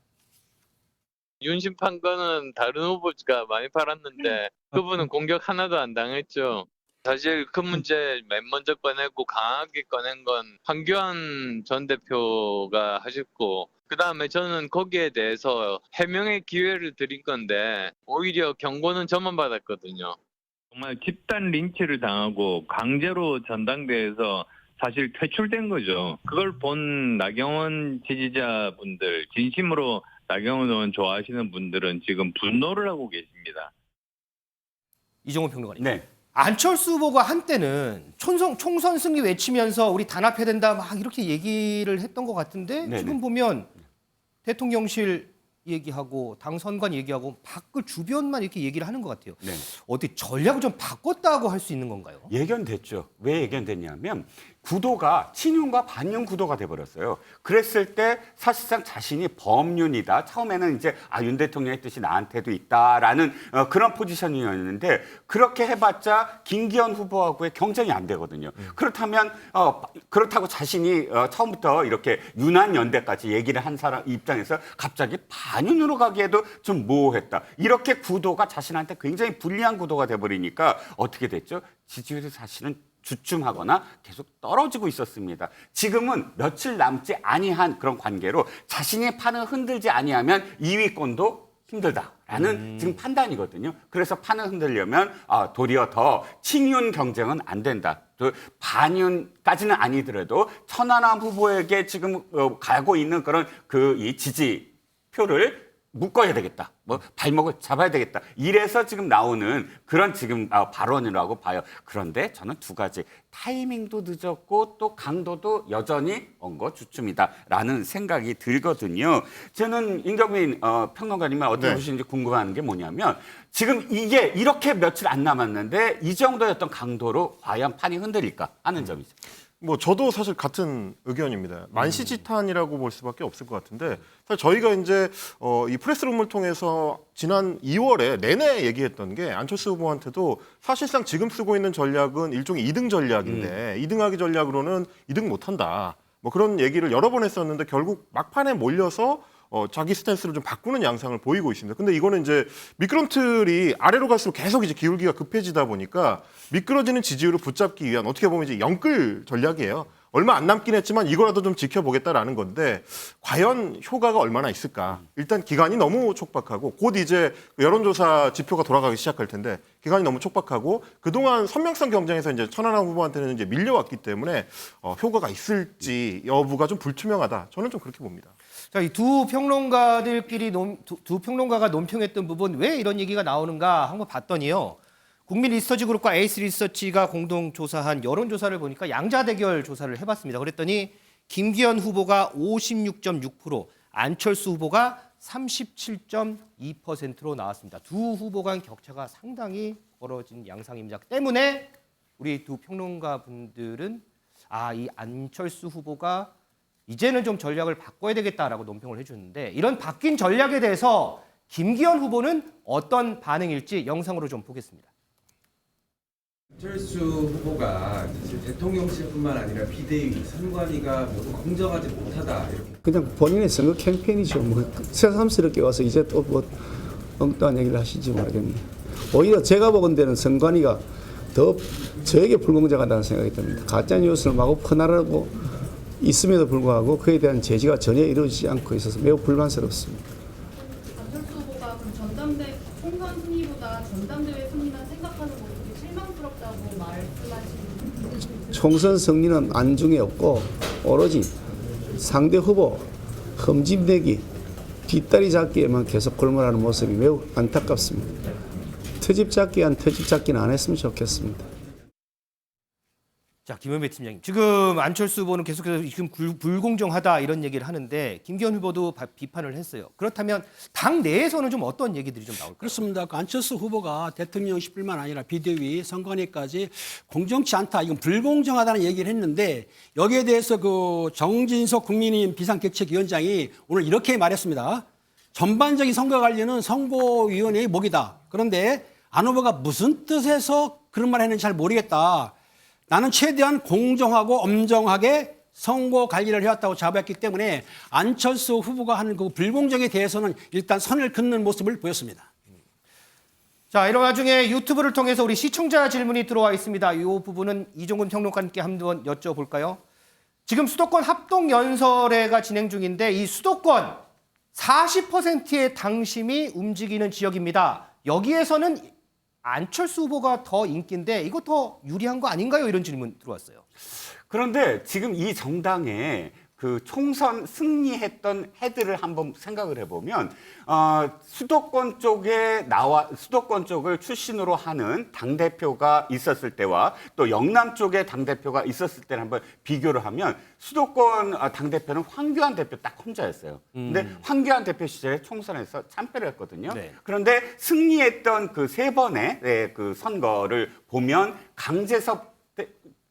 윤심판 거는 다른 후보가 많이 팔았는데 그분은 공격 하나도 안 당했죠. 사실 그 문제 맨 먼저 꺼내고 강하게 꺼낸 건 황교안 전 대표가 하셨고, 그 다음에 저는 거기에 대해서 해명의 기회를 드린 건데 오히려 경고는 저만 받았거든요. 정말 집단 린치를 당하고 강제로 전당대회에서 사실 퇴출된 거죠. 그걸 본 나경원 지지자분들, 진심으로 나경원 의원 좋아하시는 분들은 지금 분노를 하고 계십니다. 이종훈 평론가님. 네. 안철수 후보가 한때는 총선 승리 외치면서 우리 단합해야 된다 막 이렇게 얘기를 했던 것 같은데 네네. 지금 보면 대통령실 얘기하고 당선관 얘기하고 밖을 주변만 이렇게 얘기를 하는 것 같아요. 네. 어떻게 전략을 좀 바꿨다고 할 수 있는 건가요? 예견됐죠. 왜 예견됐냐면 구도가 친윤과 반윤 구도가 돼버렸어요. 그랬을 때 사실상 자신이 범윤이다. 처음에는 이제 윤 대통령의 뜻이 나한테도 있다라는 그런 포지셔닝이었는데 그렇게 해봤자 김기현 후보하고의 경쟁이 안 되거든요. 그렇다면 그렇다고 자신이 처음부터 이렇게 윤한 연대까지 얘기를 한 사람 입장에서 갑자기 반윤으로 가기에도 좀 모호했다. 이렇게 구도가 자신한테 굉장히 불리한 구도가 돼버리니까 어떻게 됐죠? 지지율이 사실은 주춤하거나 계속 떨어지고 있었습니다. 지금은 며칠 남지 아니한 그런 관계로 자신의 판을 흔들지 아니하면 2위권도 힘들다라는 지금 판단이거든요. 그래서 판을 흔들려면 도리어 더 친윤 경쟁은 안 된다. 또 반윤까지는 아니더라도 천하람 후보에게 지금 가고 있는 그런 이 지지표를 묶어야 되겠다. 발목을 잡아야 되겠다. 이래서 지금 나오는 그런 지금 발언이라고 봐요. 그런데 저는 두 가지. 타이밍도 늦었고 또 강도도 여전히 엉거주춤이다라는 생각이 들거든요. 저는 임경빈 평론가님은 어떻게 보시는지 궁금한 게 뭐냐면 지금 이게 이렇게 며칠 안 남았는데 이 정도의 어떤 강도로 과연 판이 흔들릴까 하는 점이죠. 저도 사실 같은 의견입니다. 만시지탄이라고 볼 수밖에 없을 것 같은데 사실 저희가 이제 이 프레스룸을 통해서 지난 2월에 내내 얘기했던 게 안철수 후보한테도 사실상 지금 쓰고 있는 전략은 일종의 2등 전략인데 2등하기 전략으로는 2등 못한다. 그런 얘기를 여러 번 했었는데 결국 막판에 몰려서 자기 스탠스를 좀 바꾸는 양상을 보이고 있습니다. 근데 이거는 이제 미끄럼틀이 아래로 갈수록 계속 이제 기울기가 급해지다 보니까 미끄러지는 지지율을 붙잡기 위한 어떻게 보면 이제 영끌 전략이에요. 얼마 안 남긴 했지만 이거라도 좀 지켜보겠다라는 건데 과연 효과가 얼마나 있을까? 일단 기간이 너무 촉박하고 곧 이제 여론조사 지표가 돌아가기 시작할 텐데 기간이 너무 촉박하고 그동안 선명성 경쟁에서 이제 천하람 후보한테는 이제 밀려왔기 때문에 효과가 있을지 여부가 좀 불투명하다. 저는 좀 그렇게 봅니다. 자, 이 두 평론가들끼리 두 평론가가 논평했던 부분 왜 이런 얘기가 나오는가 한번 봤더니요. 국민 리서치 그룹과 에이스 리서치가 공동 조사한 여론조사를 보니까 양자 대결 조사를 해봤습니다. 그랬더니 김기현 후보가 56.6%, 안철수 후보가 37.2%로 나왔습니다. 두 후보 간 격차가 상당히 벌어진 양상입니다. 때문에 우리 두 평론가 분들은 이 안철수 후보가 이제는 좀 전략을 바꿔야 되겠다라고 논평을 해주는데 이런 바뀐 전략에 대해서 김기현 후보는 어떤 반응일지 영상으로 좀 보겠습니다. 안철수 후보가 대통령실뿐만 아니라 비대위, 선관위가 모두 공정하지 못하다 이렇게. 그냥 본인의 선거 캠페인이죠. 새삼스럽게 와서 이제 또 엉뚱한 얘기를 하실지 모르겠네요. 오히려 제가 보건대는 선관위가 더 저에게 불공정하다는 생각이 듭니다. 가짜 뉴스를 마구 퍼나르고 있음에도 불구하고 그에 대한 제지가 전혀 이루어지지 않고 있어서 매우 불만스럽습니다. 안철수 후보가 그럼 총선 승리보다 전당대회 승리만 생각하는 모습이 실망스럽다고 말씀하시는. 총선 승리는 안중에 없고 오로지 상대 후보 흠집내기, 뒷다리 잡기에만 계속 골몰하는 모습이 매우 안타깝습니다. 트집 잡기한 트집 잡기는 안 했으면 좋겠습니다. 자, 김현배 팀장님. 지금 안철수 후보는 계속해서 지금 불공정하다 이런 얘기를 하는데 김기현 후보도 비판을 했어요. 그렇다면 당 내에서는 좀 어떤 얘기들이 좀 나올까요? 그렇습니다. 안철수 후보가 대통령실뿐만 아니라 비대위, 선관위까지 공정치 않다, 이건 불공정하다는 얘기를 했는데 여기에 대해서 그 정진석 국민의힘 비상대책위원장이 오늘 이렇게 말했습니다. 전반적인 선거 관리는 선거위원회의 몫이다. 그런데 안 후보가 무슨 뜻에서 그런 말을 했는지 잘 모르겠다. 나는 최대한 공정하고 엄정하게 선거 관리를 해왔다고 자부했기 때문에 안철수 후보가 하는 그 불공정에 대해서는 일단 선을 긋는 모습을 보였습니다. 자, 이런 와중에 유튜브를 통해서 우리 시청자 질문이 들어와 있습니다. 이 부분은 이종근 평론가님께 한번 여쭤볼까요? 지금 수도권 합동연설회가 진행 중인데 이 수도권 40%의 당심이 움직이는 지역입니다. 여기에서는 안철수 후보가 더 인기인데 이거 더 유리한 거 아닌가요? 이런 질문 들어왔어요. 그런데 지금 이 정당에 그 총선 승리했던 해들을 한번 생각을 해보면 수도권 쪽을 출신으로 하는 당 대표가 있었을 때와 또 영남 쪽에 당 대표가 있었을 때를 한번 비교를 하면 수도권 당 대표는 황교안 대표 딱 혼자였어요. 근데 황교안 대표 시절에 총선에서 참패를 했거든요. 네. 그런데 승리했던 그 3번의 그 선거를 보면 강재섭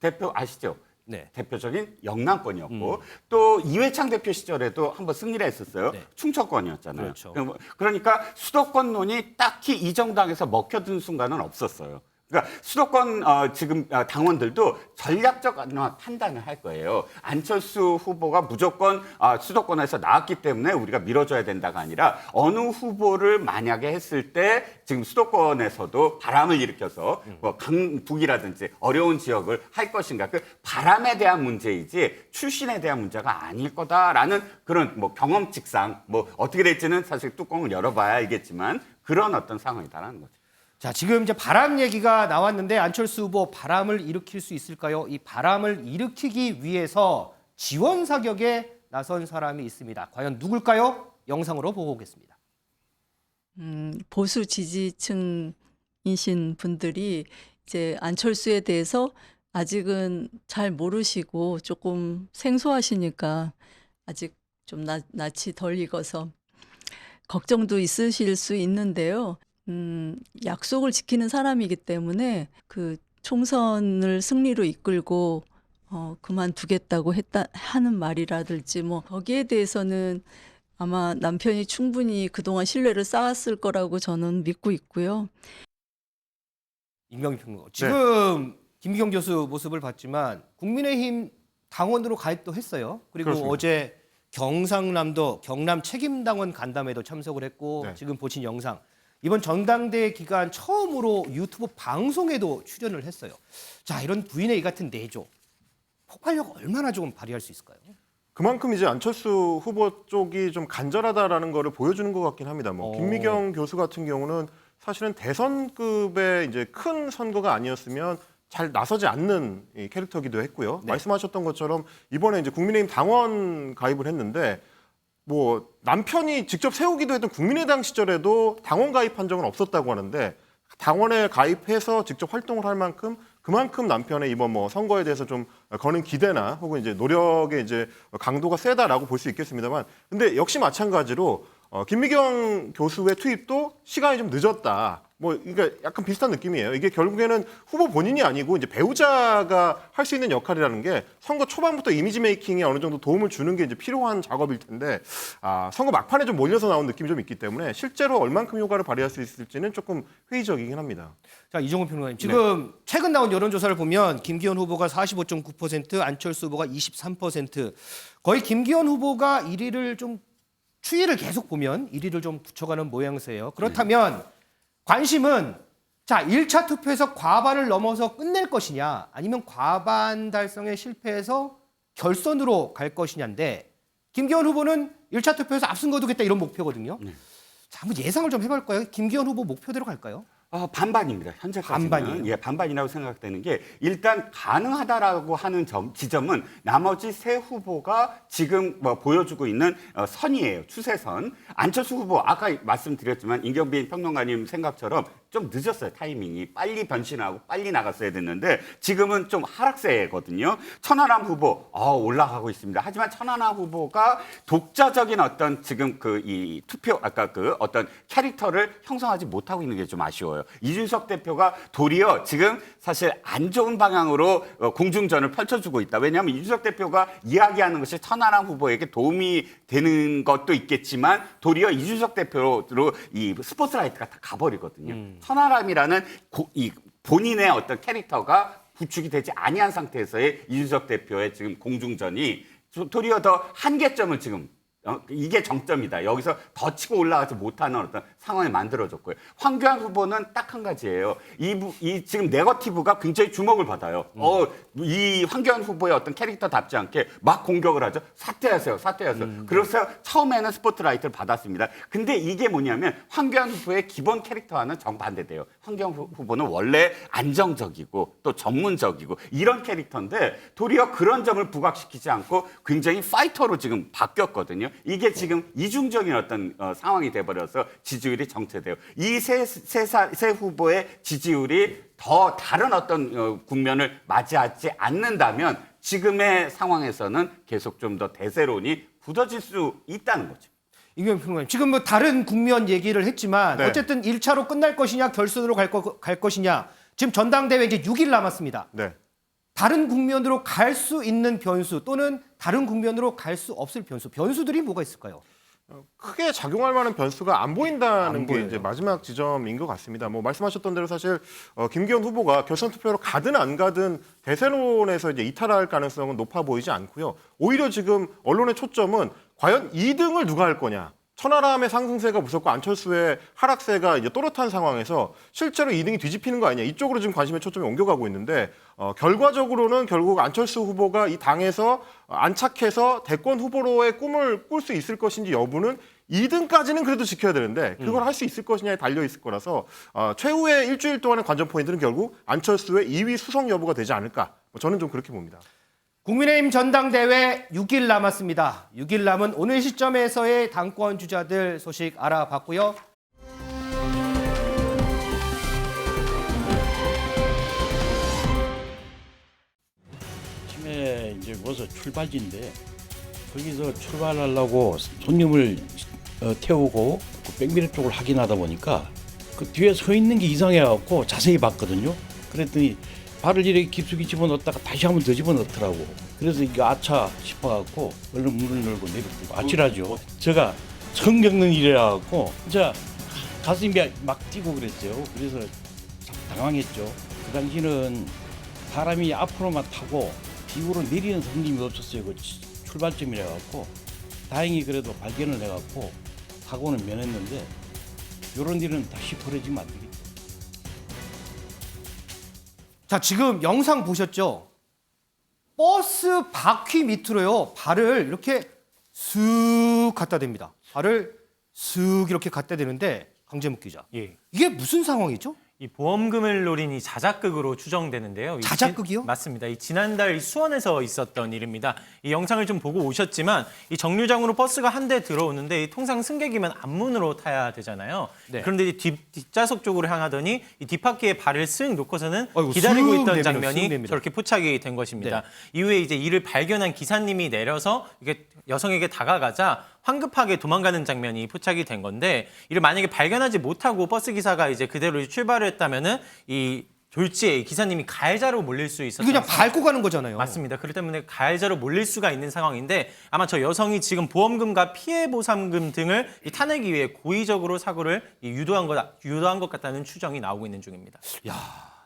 대표 아시죠? 네. 대표적인 영남권이었고 또 이회창 대표 시절에도 한번 승리를 했었어요. 네. 충청권이었잖아요. 그렇죠. 그러니까 수도권론이 딱히 이 정당에서 먹혀든 순간은 없었어요. 그러니까 수도권 지금 당원들도 전략적 판단을 할 거예요. 안철수 후보가 무조건 수도권에서 나왔기 때문에 우리가 밀어줘야 된다가 아니라 어느 후보를 만약에 했을 때 지금 수도권에서도 바람을 일으켜서 뭐 강북이라든지 어려운 지역을 할 것인가 그 바람에 대한 문제이지 출신에 대한 문제가 아닐 거다라는 그런 뭐 경험칙상 뭐 어떻게 될지는 사실 뚜껑을 열어봐야 알겠지만 그런 어떤 상황이다라는 거죠. 자, 지금 이제 바람 얘기가 나왔는데 안철수 후보 바람을 일으킬 수 있을까요? 이 바람을 일으키기 위해서 지원 사격에 나선 사람이 있습니다. 과연 누굴까요? 영상으로 보고 오겠습니다. 보수 지지층이신 분들이 이제 안철수에 대해서 아직은 잘 모르시고 조금 생소하시니까 아직 좀 낯이 덜 익어서 걱정도 있으실 수 있는데요. 약속을 지키는 사람이기 때문에 그 총선을 승리로 이끌고 그만두겠다고 하는 말이라든지 뭐 거기에 대해서는 아마 남편이 충분히 그동안 신뢰를 쌓았을 거라고 저는 믿고 있고요. 임경희 평론가. 지금 김기경 교수 모습을 봤지만 국민의힘 당원으로 가입도 했어요. 그리고 그렇습니다. 어제 경상남도 경남 책임당원 간담회도 참석을 했고 네. 지금 보신 영상. 이번 전당대회 기간 처음으로 유튜브 방송에도 출연을 했어요. 자, 이런 부인의 이 같은 내조. 폭발력 얼마나 조금 발휘할 수 있을까요? 그만큼 이제 안철수 후보 쪽이 좀 간절하다라는 거를 보여주는 것 같긴 합니다. 뭐 김미경 교수 같은 경우는 사실은 대선급의 이제 큰 선거가 아니었으면 잘 나서지 않는 이 캐릭터기도 했고요. 네. 말씀하셨던 것처럼 이번에 이제 국민의힘 당원 가입을 했는데 뭐 남편이 직접 세우기도 했던 국민의당 시절에도 당원 가입한 적은 없었다고 하는데 당원에 가입해서 직접 활동을 할 만큼 그만큼 남편의 이번 뭐 선거에 대해서 좀 거는 기대나 혹은 이제 노력의 이제 강도가 세다라고 볼 수 있겠습니다만 근데 역시 마찬가지로 김미경 교수의 투입도 시간이 좀 늦었다. 뭐 그러니까 약간 비슷한 느낌이에요. 이게 결국에는 후보 본인이 아니고 이제 배우자가 할 수 있는 역할이라는 게 선거 초반부터 이미지 메이킹에 어느 정도 도움을 주는 게 이제 필요한 작업일 텐데 선거 막판에 좀 몰려서 나온 느낌이 좀 있기 때문에 실제로 얼만큼 효과를 발휘할 수 있을지는 조금 회의적이긴 합니다. 자, 이종훈 평론가님. 지금 최근 나온 여론조사를 보면 김기현 후보가 45.9%, 안철수 후보가 23%. 거의 김기현 후보가 1위를 좀 추이를 계속 보면 1위를 좀 붙여가는 모양새예요. 그렇다면 관심은 자 1차 투표에서 과반을 넘어서 끝낼 것이냐 아니면 과반 달성에 실패해서 결선으로 갈 것이냐인데 김기현 후보는 1차 투표에서 앞선 거두겠다 이런 목표거든요. 자, 한번 예상을 좀 해볼까요? 김기현 후보 목표대로 갈까요? 반반입니다. 현재까지는. 반반이에요? 예, 반반이라고 생각되는 게 일단 가능하다라고 하는 지점은 나머지 세 후보가 지금 뭐 보여주고 있는 선이에요. 추세선. 안철수 후보 아까 말씀드렸지만 임경빈 평론가님 생각처럼 좀 늦었어요. 타이밍이. 빨리 변신하고 빨리 나갔어야 됐는데 지금은 좀 하락세거든요. 천하람 후보 올라가고 있습니다. 하지만 천하람 후보가 독자적인 어떤 지금 그 이 투표 아까 그 어떤 캐릭터를 형성하지 못하고 있는 게 좀 아쉬워요. 이준석 대표가 도리어 지금 사실 안 좋은 방향으로 공중전을 펼쳐주고 있다. 왜냐하면 이준석 대표가 이야기하는 것이 천하람 후보에게 도움이 되는 것도 있겠지만 도리어 이준석 대표로 이 스포트라이트가 다 가버리거든요. 천하람이라는 이 본인의 어떤 캐릭터가 구축이 되지 아니한 상태에서의 이준석 대표의 지금 공중전이 도리어 더 한계점을 지금 이게 정점이다. 여기서 더 치고 올라가지 못하는 어떤 상황이 만들어졌고요. 황교안 후보는 딱 한 가지예요. 이 지금 네거티브가 굉장히 주목을 받아요. 이 황교안 후보의 어떤 캐릭터답지 않게 막 공격을 하죠. 사퇴하세요. 그래서 처음에는 스포트라이트를 받았습니다. 근데 이게 뭐냐면 황교안 후보의 기본 캐릭터와는 정반대돼요. 황교안 후보는 원래 안정적이고 또 전문적이고 이런 캐릭터인데 도리어 그런 점을 부각시키지 않고 굉장히 파이터로 지금 바뀌었거든요. 이게 지금 이중적인 어떤 상황이 돼버려서 지지율이 정체돼요. 이 세 후보의 지지율이 더 다른 어떤 국면을 맞이하지 않는다면 지금의 상황에서는 계속 좀 더 대세론이 굳어질 수 있다는 거죠. 이경영 평론가님, 지금 뭐 다른 국면 얘기를 했지만 네. 어쨌든 1차로 끝날 것이냐 결선으로 갈 것이냐 지금 전당대회 이제 6일 남았습니다. 네. 다른 국면으로 갈 수 있는 변수 또는 다른 국면으로 갈 수 없을 변수들이 뭐가 있을까요? 크게 작용할 만한 변수가 안 보인다는 게 보여요. 이제 마지막 지점인 것 같습니다. 뭐 말씀하셨던 대로 사실 김기현 후보가 결선 투표로 가든 안 가든 대세론에서 이제 이탈할 가능성은 높아 보이지 않고요. 오히려 지금 언론의 초점은 과연 2등을 누가 할 거냐. 천하람의 상승세가 무섭고 안철수의 하락세가 이제 또렷한 상황에서 실제로 2등이 뒤집히는 거 아니냐. 이쪽으로 지금 관심의 초점이 옮겨가고 있는데 결과적으로는 결국 안철수 후보가 이 당에서 안착해서 대권 후보로의 꿈을 꿀 수 있을 것인지 여부는 2등까지는 그래도 지켜야 되는데 그걸 할 수 있을 것이냐에 달려 있을 거라서 최후의 일주일 동안의 관전 포인트는 결국 안철수의 2위 수성 여부가 되지 않을까. 저는 좀 그렇게 봅니다. 국민의힘 전당대회 6일 남았습니다. 6일 남은 오늘 시점에서의 당권 주자들 소식 알아봤고요. 아침에 이제 와서 출발지인데 거기서 출발하려고 손님을 태우고 그 백미러 쪽을 확인하다 보니까 그 뒤에 서 있는 게 이상해갖고 자세히 봤거든요. 그랬더니 발을 이렇게 깊숙이 집어넣었다가 다시 한번 더 집어넣더라고. 그래서 이게 아차 싶어갖고 얼른 문을 열고 내렸고 아찔하죠. 제가 처음 겪는 일이라갖고 진짜 가슴이 막 뛰고 그랬죠. 그래서 참 당황했죠. 그 당시는 사람이 앞으로만 타고 뒤로 내리는 손님이 없었어요. 그 출발점이라갖고 다행히 그래도 발견을 해갖고 사고는 면했는데 이런 일은 다시 벌어지면 안 되겠죠. 자, 지금 영상 보셨죠? 버스 바퀴 밑으로요. 발을 이렇게 쓱 갖다 댑니다. 발을 쓱 이렇게 갖다 대는데 강재묵 기자. 예. 이게 무슨 상황이죠? 이 보험금을 노린 이 자작극으로 추정되는데요. 자작극이요? 맞습니다. 이 지난달 수원에서 있었던 일입니다. 이 영상을 좀 보고 오셨지만 이 정류장으로 버스가 한 대 들어오는데 이 통상 승객이면 앞문으로 타야 되잖아요. 네. 그런데 뒷좌석 쪽으로 향하더니 이 뒷바퀴에 발을 쓱 놓고서는 아이고, 기다리고 쓱 있던 내밀어, 쓱 장면이 내밀어. 저렇게 포착이 된 것입니다. 네. 이후에 이제 이를 발견한 기사님이 내려서 이게 여성에게 다가가자 황급하게 도망가는 장면이 포착이 된 건데 이를 만약에 발견하지 못하고 버스 기사가 이제 그대로 출발을 했다면은 이 졸지에 기사님이 가해자로 몰릴 수 있었던 그냥 밟고 가는 거잖아요. 맞습니다. 그렇기 때문에 가해자로 몰릴 수가 있는 상황인데 아마 저 여성이 지금 보험금과 피해 보상금 등을 이 타내기 위해 고의적으로 사고를 유도한 것 같다는 추정이 나오고 있는 중입니다. 야,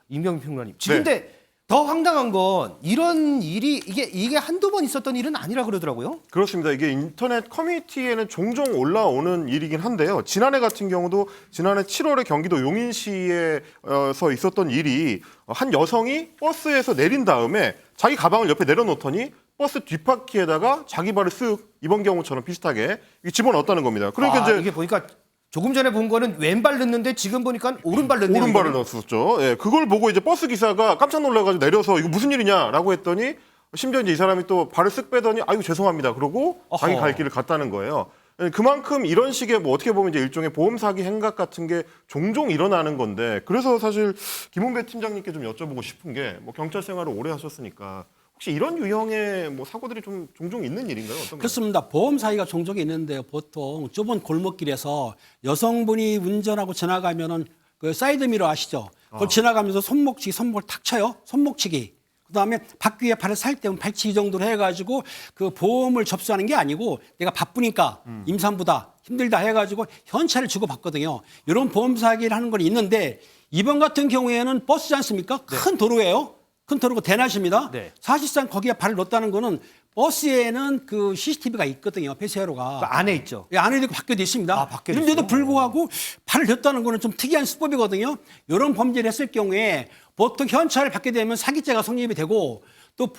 임경민 평론가님. 지금 근데 더 황당한 건 이런 일이 이게 한두 번 있었던 일은 아니라 그러더라고요. 그렇습니다. 이게 인터넷 커뮤니티에는 종종 올라오는 일이긴 한데요. 지난해 같은 경우도 지난해 7월에 경기도 용인시에서 있었던 일이 한 여성이 버스에서 내린 다음에 자기 가방을 옆에 내려놓더니 버스 뒷바퀴에다가 자기 발을 쓱 이번 경우처럼 비슷하게 집어넣었다는 겁니다. 그러니까 이제 이게 보니까 조금 전에 본 거는 왼발 넣는데 지금 보니까 오른발 넣네요. 오른발을 이거는. 넣었었죠. 예, 그걸 보고 이제 버스 기사가 깜짝 놀라가지고 내려서 이거 무슨 일이냐라고 했더니 심지어 이제 이 사람이 또 발을 쓱 빼더니 아이고 죄송합니다. 그러고 자기 갈 길을 갔다는 거예요. 예, 그만큼 이런 식의 뭐 어떻게 보면 이제 일종의 보험 사기 행각 같은 게 종종 일어나는 건데 그래서 사실 김은배 팀장님께 좀 여쭤보고 싶은 게 뭐 경찰 생활을 오래 하셨으니까 혹시 이런 유형의 뭐 사고들이 좀 종종 있는 일인가요? 어떤가요? 그렇습니다. 보험 사기가 종종 있는데 보통 좁은 골목길에서 여성분이 운전하고 지나가면은 그 사이드미러 아시죠? 그걸 지나가면서 손목을 탁 쳐요. 손목치기. 그다음에 바퀴 위에 발을 살 때면 발치기 정도로 해가지고 그 보험을 접수하는 게 아니고 내가 바쁘니까 임산부다 힘들다 해가지고 현찰을 주고 받거든요. 이런 보험 사기를 하는 건 있는데 이번 같은 경우에는 버스지 않습니까? 큰 도로예요. 컨트롤고 대낮입니다. 네. 사실상 거기에 발을 넣었다는 거는 버스에는 그 CCTV가 있거든요. 폐쇄로가. 그 안에 있죠. 예, 안에도 있고 밖에도 있습니다. 아, 밖에도 그런데도 있어요? 불구하고 발을 넣었다는 거는 좀 특이한 수법이거든요. 이런 범죄를 했을 경우에 보통 현찰을 받게 되면 사기죄가 성립이 되고 또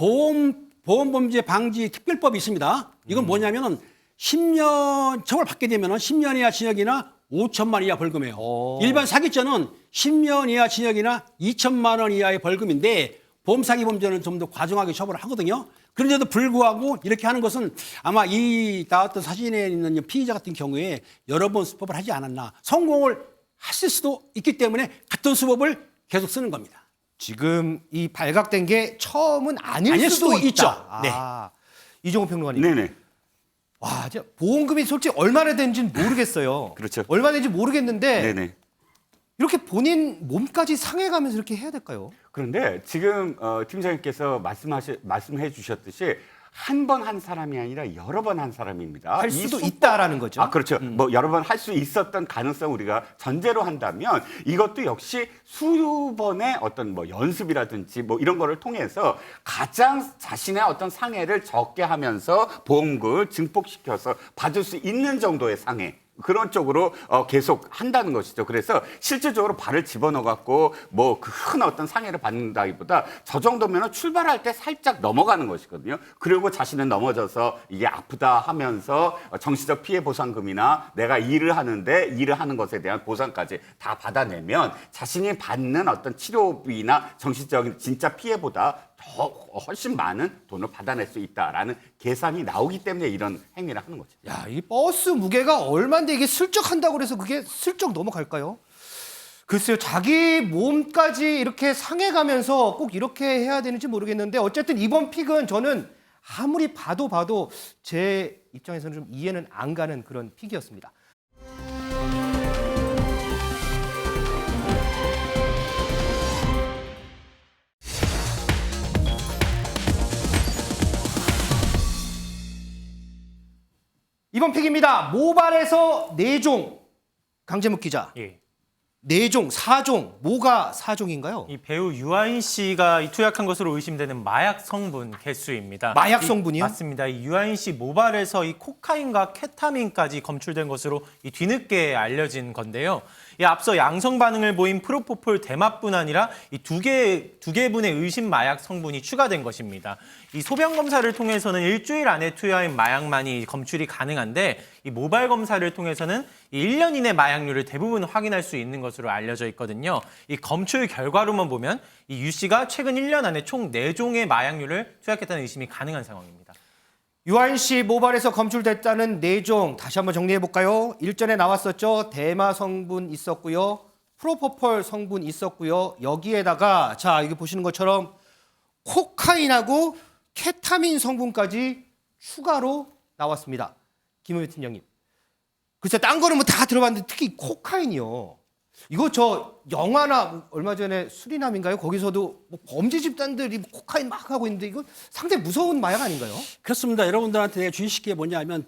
보험범죄 방지 특별법이 있습니다. 이건 뭐냐면은 10년 처벌 받게 되면은 10년 이하 징역이나 5천만 원 이하 벌금이에요. 일반 사기죄는 10년 이하 징역이나 2천만 원 이하의 벌금인데 보험사기 범죄는 좀 더 과중하게 처벌을 하거든요. 그런데도 불구하고 이렇게 하는 것은 아마 이 나왔던 사진에 있는 피의자 같은 경우에 여러 번 수법을 하지 않았나. 성공을 했을 수도 있기 때문에 같은 수법을 계속 쓰는 겁니다. 지금 이 발각된 게 처음은 아닐 아닐 수도 수도 있죠. 있다. 네. 이종호 평론가님. 네네. 와, 진짜 보험금이 솔직히 얼마나 되는지는 모르겠어요. 그렇죠. 얼마 되는지 모르겠는데 네네. 이렇게 본인 몸까지 상해가면서 이렇게 해야 될까요? 그런데 지금 팀장님께서 말씀해 주셨듯이 한 번 한 사람이 아니라 여러 번 한 사람입니다. 할 수도 있다라는 거죠. 아, 그렇죠. 뭐 여러 번 할 수 있었던 가능성 우리가 전제로 한다면 이것도 역시 수번의 어떤 뭐 연습이라든지 뭐 이런 거를 통해서 가장 자신의 어떤 상해를 적게 하면서 보험금을 증폭시켜서 받을 수 있는 정도의 상해. 그런 쪽으로 계속 한다는 것이죠. 그래서 실질적으로 발을 집어넣어갖고 뭐 큰 어떤 상해를 받는다기보다 저 정도면 출발할 때 살짝 넘어가는 것이거든요. 그리고 자신은 넘어져서 이게 아프다 하면서 정신적 피해 보상금이나 내가 일을 하는데 일을 하는 것에 대한 보상까지 다 받아내면 자신이 받는 어떤 치료비나 정신적인 진짜 피해보다 훨씬 많은 돈을 받아낼 수 있다라는 계산이 나오기 때문에 이런 행위를 하는 거죠. 야, 이 버스 무게가 얼마인데 이게 슬쩍 한다고 해서 그게 슬쩍 넘어갈까요? 글쎄요, 자기 몸까지 이렇게 상해가면서 꼭 이렇게 해야 되는지 모르겠는데 어쨌든 이번 픽은 저는 아무리 봐도 제 입장에서는 좀 이해는 안 가는 그런 픽이었습니다. 이번 픽입니다. 모발에서 4종. 강재묵 기자. 예. 4종, 4종. 뭐가 4종인가요? 이 배우 유아인 씨가 이 투약한 것으로 의심되는 마약 성분 개수입니다. 마약 성분이요? 맞습니다. 이 유아인 씨 모발에서 이 코카인과 케타민까지 검출된 것으로 이 뒤늦게 알려진 건데요. 이 앞서 양성 반응을 보인 프로포폴 대마뿐 아니라 이 두 개분의 의심 마약 성분이 추가된 것입니다. 이 소변 검사를 통해서는 일주일 안에 투여한 마약만이 검출이 가능한데 이 모발 검사를 통해서는 이 1년 이내 마약류를 대부분 확인할 수 있는 것으로 알려져 있거든요. 이 검출 결과로만 보면 이 유 씨가 최근 1년 안에 총 4종의 마약류를 투약했다는 의심이 가능한 상황입니다. 유아인 씨 모발에서 검출됐다는 4종 다시 한번 정리해 볼까요? 일전에 나왔었죠. 대마 성분 있었고요. 프로포폴 성분 있었고요. 여기에다가 자, 여기 보시는 것처럼 코카인하고 케타민 성분까지 추가로 나왔습니다. 김우현 팀장님. 글쎄 딴 거는 뭐 다 들어봤는데 특히 코카인이요. 이거 저 영화나 얼마 전에 수리남인가요? 거기서도 뭐 범죄 집단들이 코카인 막 하고 있는데 이거 상당히 무서운 마약 아닌가요? 그렇습니다. 여러분들한테 주의시킨 게 뭐냐면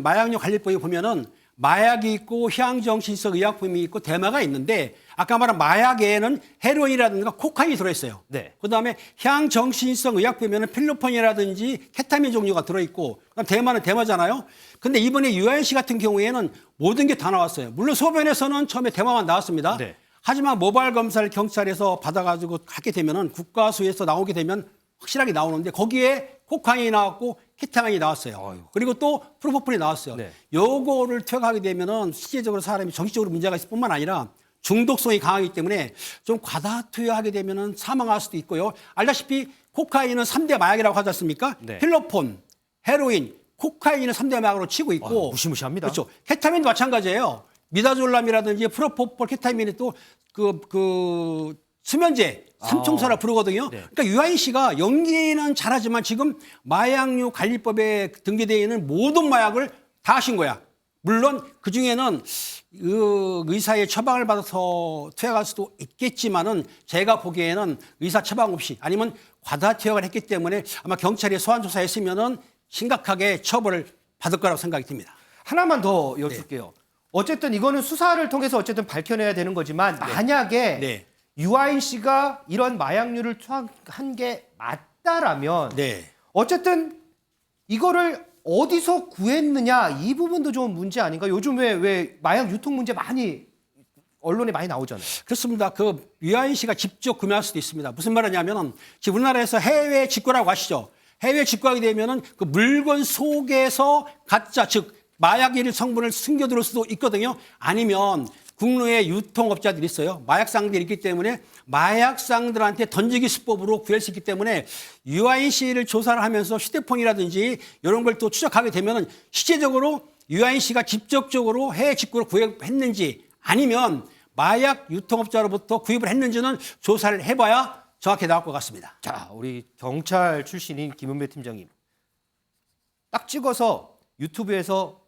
마약류 관리법에 보면은 마약이 있고 향정신성 의약품이 있고 대마가 있는데 아까 말한 마약에는 헤로인이라든가 코카인이 들어있어요. 네. 그다음에 향정신성 의약품에는 필로폰이라든지 케타민 종류가 들어있고 그다음 대마는 대마잖아요. 근데 이번에 유아인 씨 같은 경우에는 모든 게 다 나왔어요. 물론 소변에서는 처음에 대마만 나왔습니다. 네. 하지만 모발 검사를 경찰에서 받아가지고 하게 되면은 국가수에서 나오게 되면 확실하게 나오는데 거기에 코카인이 나왔고 케타민이 나왔어요. 그리고 또 프로포폴이 나왔어요. 네. 요거를 투약하게 되면은 실제적으로 사람이 정신적으로 문제가 있을 뿐만 아니라 중독성이 강하기 때문에 좀 과다 투여하게 되면은 사망할 수도 있고요. 알다시피 코카인은 3대 마약이라고 하지 않습니까? 네. 필로폰, 헤로인, 코카인을 3대 마약으로 치고 있고 무시무시합니다. 그렇죠. 케타민도 마찬가지예요. 미다졸람이라든지 프로포폴, 케타민이 또 그 수면제 삼총사라 부르거든요. 네. 그러니까 유아인 씨가 연기는 잘하지만 지금 마약류 관리법에 등재되어 있는 모든 마약을 다 하신 거야. 물론 그 중에는 의사의 처방을 받아서 투약할 수도 있겠지만은 제가 보기에는 의사 처방 없이 아니면 과다 투약을 했기 때문에 아마 경찰이 소환 조사했으면은 심각하게 처벌을 받을 거라고 생각이 듭니다. 하나만 더 여쭐게요. 어쨌든 이거는 수사를 통해서 어쨌든 밝혀내야 되는 거지만 만약에 네. 유아인 씨가 이런 마약류를 투약한 게 맞다라면 네. 어쨌든 이거를 어디서 구했느냐 이 부분도 좀 문제 아닌가? 요즘 왜 마약 유통 문제 많이 언론에 많이 나오잖아요. 그렇습니다. 그 유아인 씨가 직접 구매할 수도 있습니다. 무슨 말이냐면은 지금 우리나라에서 해외 직구라고 하시죠. 해외 직구하게 되면은 그 물건 속에서 가짜 즉 마약의 성분을 숨겨둘 수도 있거든요. 아니면 국내에 유통업자들이 있어요. 마약상들이 있기 때문에 마약상들한테 던지기 수법으로 구할 수 있기 때문에 유아인 씨를 조사를 하면서 휴대폰이라든지 이런 걸 또 추적하게 되면은 실제적으로 유아인 씨가 직접적으로 해외 직구로 구입했는지 아니면 마약 유통업자로부터 구입을 했는지는 조사를 해봐야 정확히 나올 것 같습니다. 자, 우리 경찰 출신인 김은배 팀장님. 딱 찍어서 유튜브에서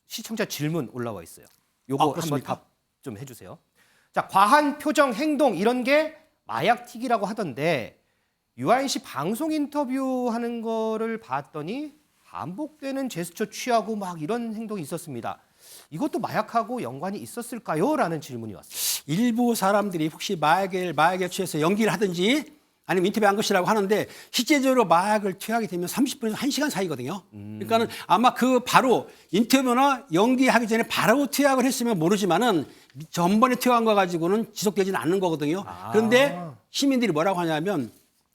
시청자 질문 올라와 있어요. 요거 한번 그렇습니까? 답 좀 해주세요. 자, 과한 표정, 행동 이런 게 마약틱이라고 하던데 유아인 씨 방송 인터뷰하는 거를 봤더니 반복되는 제스처 취하고 막 이런 행동이 있었습니다. 이것도 마약하고 연관이 있었을까요? 라는 질문이 왔어요. 일부 사람들이 혹시 마약에 취해서 연기를 하든지 아니면 인터뷰한 것이라고 하는데 실제적으로 마약을 투약하게 되면 30분에서 1시간 사이거든요. 그러니까는 아마 그 바로 인터뷰나 연기하기 전에 바로 투약을 했으면 모르지만은 전번에 투약한 거 가지고는 지속되지는 않는 거거든요. 그런데 시민들이 뭐라고 하냐면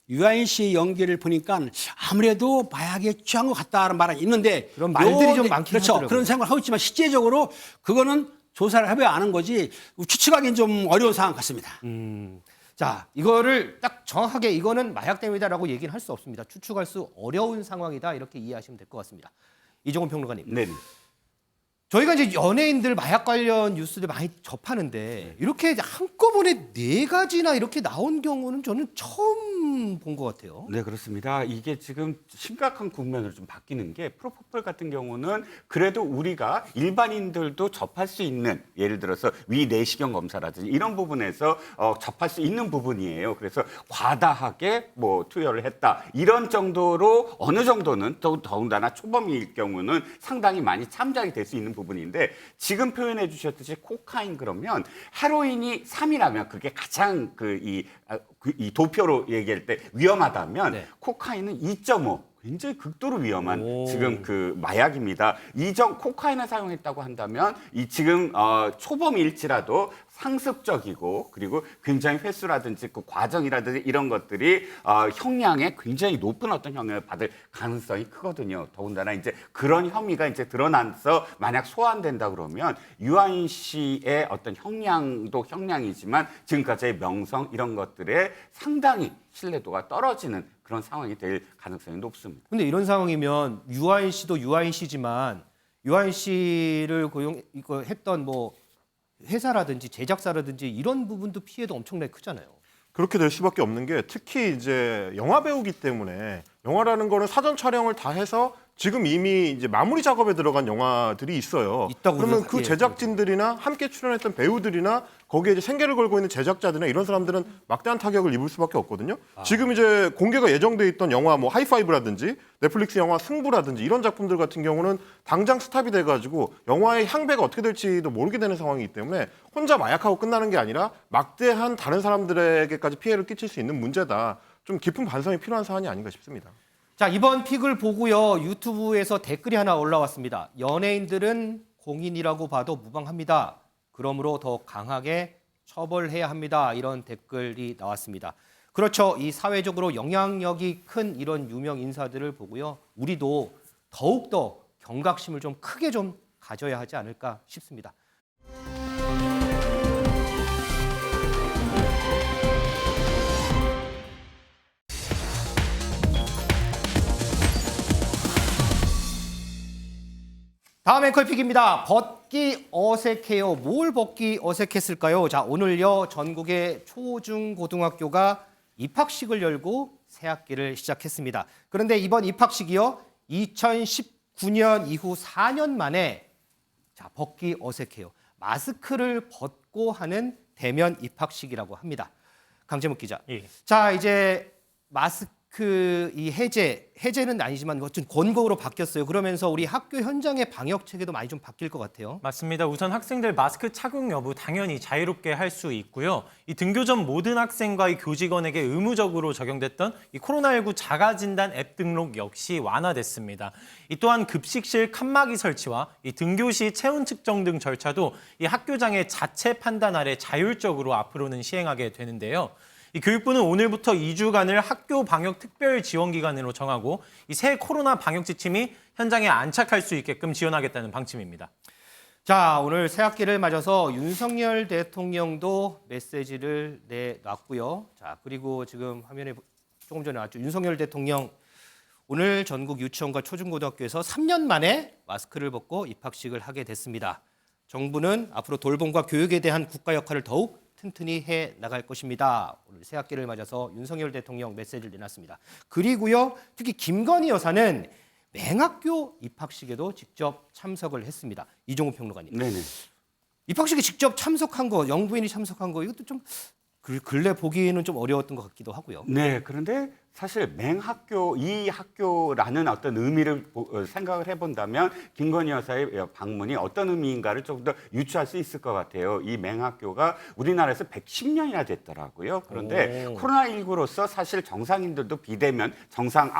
유아인 씨 연기를 보니까 아무래도 마약에 취한 것 같다는 말은 있는데 그런 말들이 좀 많긴 그렇죠. 하더라고요. 그런 생각을 하고 있지만 실제적으로 그거는 조사를 해봐야 아는 거지 추측하기는 좀 어려운 상황 같습니다. 자, 이거를 딱 정확하게 이거는 마약 때문이다라고 얘기는 할 수 없습니다. 추측할 수 어려운 상황이다 이렇게 이해하시면 될 것 같습니다. 이종훈 평론가님. 네. 저희가 이제 연예인들 마약 관련 뉴스들 많이 접하는데 이렇게 한꺼번에 4가지나 이렇게 나온 경우는 저는 처음 본 것 같아요. 네, 그렇습니다. 이게 지금 심각한 국면으로 좀 바뀌는 게 프로포폴 같은 경우는 그래도 우리가 일반인들도 접할 수 있는 예를 들어서 위 내시경 검사라든지 이런 부분에서 접할 수 있는 부분이에요. 그래서 과다하게 뭐 투여를 했다 이런 정도로 어느 정도는 더군다나 초범일 경우는 상당히 많이 참작이 될 수 있는 부분인데 지금 표현해 주셨듯이 코카인 그러면 헤로인이 3이라면 그게 가장 이 도표로 얘기할 때 위험하다면 네. 코카인은 2.5 굉장히 극도로 위험한 지금 그 마약입니다. 코카인을 사용했다고 한다면 이 지금 초범일지라도 상습적이고 그리고 굉장히 횟수라든지 그 과정이라든지 이런 것들이 형량에 굉장히 높은 어떤 형량을 받을 가능성이 크거든요. 더군다나 이제 그런 혐의가 이제 드러나서 만약 소환된다 그러면 유아인 씨의 어떤 형량도 형량이지만 지금까지의 명성 이런 것들에 상당히 신뢰도가 떨어지는 그런 상황이 될 가능성이 높습니다. 근데 이런 상황이면 유아인 씨도 유아인 씨지만 유아인 씨를 했던 뭐 회사라든지 제작사라든지 이런 부분도 피해도 엄청나게 크잖아요. 그렇게 될 수밖에 없는 게 특히 이제 영화 배우기 때문에 영화라는 거는 사전 촬영을 다 해서 지금 이미 이제 마무리 작업에 들어간 영화들이 있어요. 그러면 그 제작진들이나 함께 출연했던 배우들이나 거기에 이제 생계를 걸고 있는 제작자들이나 이런 사람들은 막대한 타격을 입을 수밖에 없거든요. 지금 이제 공개가 예정돼 있던 영화 뭐 하이파이브라든지 넷플릭스 영화 승부라든지 이런 작품들 같은 경우는 당장 스탑이 돼가지고 영화의 향배가 어떻게 될지도 모르게 되는 상황이기 때문에 혼자 마약하고 끝나는 게 아니라 막대한 다른 사람들에게까지 피해를 끼칠 수 있는 문제다. 좀 깊은 반성이 필요한 사안이 아닌가 싶습니다. 자, 이번 픽을 보고요. 유튜브에서 댓글이 하나 올라왔습니다. 연예인들은 공인이라고 봐도 무방합니다. 그러므로 더 강하게 처벌해야 합니다. 이런 댓글이 나왔습니다. 그렇죠. 이 사회적으로 영향력이 큰 이런 유명 인사들을 보고요. 우리도 더욱더 경각심을 좀 크게 좀 가져야 하지 않을까 싶습니다. 다음 앵커픽입니다. 벗기 어색해요. 뭘 벗기 어색했을까요? 자, 오늘요 전국의 초중고등학교가 입학식을 열고 새 학기를 시작했습니다. 그런데 이번 입학식이요 2019년 이후 4년 만에 자 벗기 어색해요. 마스크를 벗고 하는 대면 입학식이라고 합니다. 강재묵 기자. 예. 자, 이제 마스크 이 해제는 아니지만 어쨌든 권고로 바뀌었어요. 그러면서 우리 학교 현장의 방역 체계도 많이 좀 바뀔 것 같아요. 맞습니다. 우선 학생들 마스크 착용 여부 당연히 자유롭게 할 수 있고요. 이 등교 전 모든 학생과 이 교직원에게 의무적으로 적용됐던 이 코로나19 자가진단 앱 등록 역시 완화됐습니다. 이 또한 급식실 칸막이 설치와 이 등교 시 체온 측정 등 절차도 이 학교장의 자체 판단 아래 자율적으로 앞으로는 시행하게 되는데요. 이 교육부는 오늘부터 2주간을 학교 방역 특별 지원 기간으로 정하고 이 새 코로나 방역 지침이 현장에 안착할 수 있게끔 지원하겠다는 방침입니다. 자, 오늘 새학기를 맞아서 윤석열 대통령도 메시지를 내놨고요. 자, 그리고 지금 화면에 조금 전에 나왔죠. 윤석열 대통령 오늘 전국 유치원과 초중고등학교에서 3년 만에 마스크를 벗고 입학식을 하게 됐습니다. 정부는 앞으로 돌봄과 교육에 대한 국가 역할을 더욱 튼튼히 해 나갈 것입니다. 오늘 새학기를 맞아서 윤석열 대통령 메시지를 내놨습니다. 그리고요, 특히 김건희 여사는 맹학교 입학식에도 직접 참석을 했습니다. 이종우 평론가님. 네네. 입학식에 직접 참석한 거, 영부인이 참석한 거 이것도 좀 근래 보기에는 좀 어려웠던 것 같기도 하고요. 네, 그런데 사실 맹학교, 이 학교라는 어떤 의미를 생각을 해본다면 김건희 여사의 방문이 어떤 의미인가를 조금 더 유추할 수 있을 것 같아요. 이 맹학교가 우리나라에서 110년이나 됐더라고요. 그런데 코로나19로서 사실 정상인들도 비대면, 정상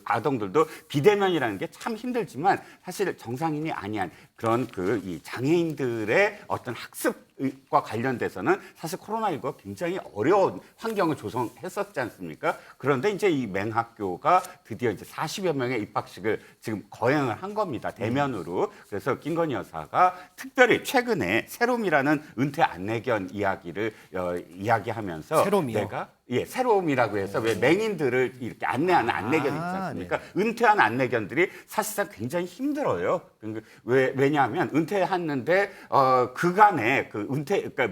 아동들도 비대면이라는 게 참 힘들지만 사실 정상인이 아니한 그런 이 장애인들의 어떤 학습과 관련돼서는 사실 코로나19가 굉장히 어려운 환경을 조성했었지 않습니까? 그런데 이제 이 맹학교가 드디어 이제 40여 명의 입학식을 지금 거행을 한 겁니다. 대면으로. 그래서 김건희 여사가 특별히 최근에 새롬이라는 은퇴 안내견 이야기를 이야기하면서 새롬이요? 내가 새롬이라고 해서 왜 맹인들을 이렇게 안내하는 안내견이 있지 않습니까? 네. 은퇴한 안내견들이 사실상 굉장히 힘들어요. 왜냐하면 은퇴했는데 그간에 그러니까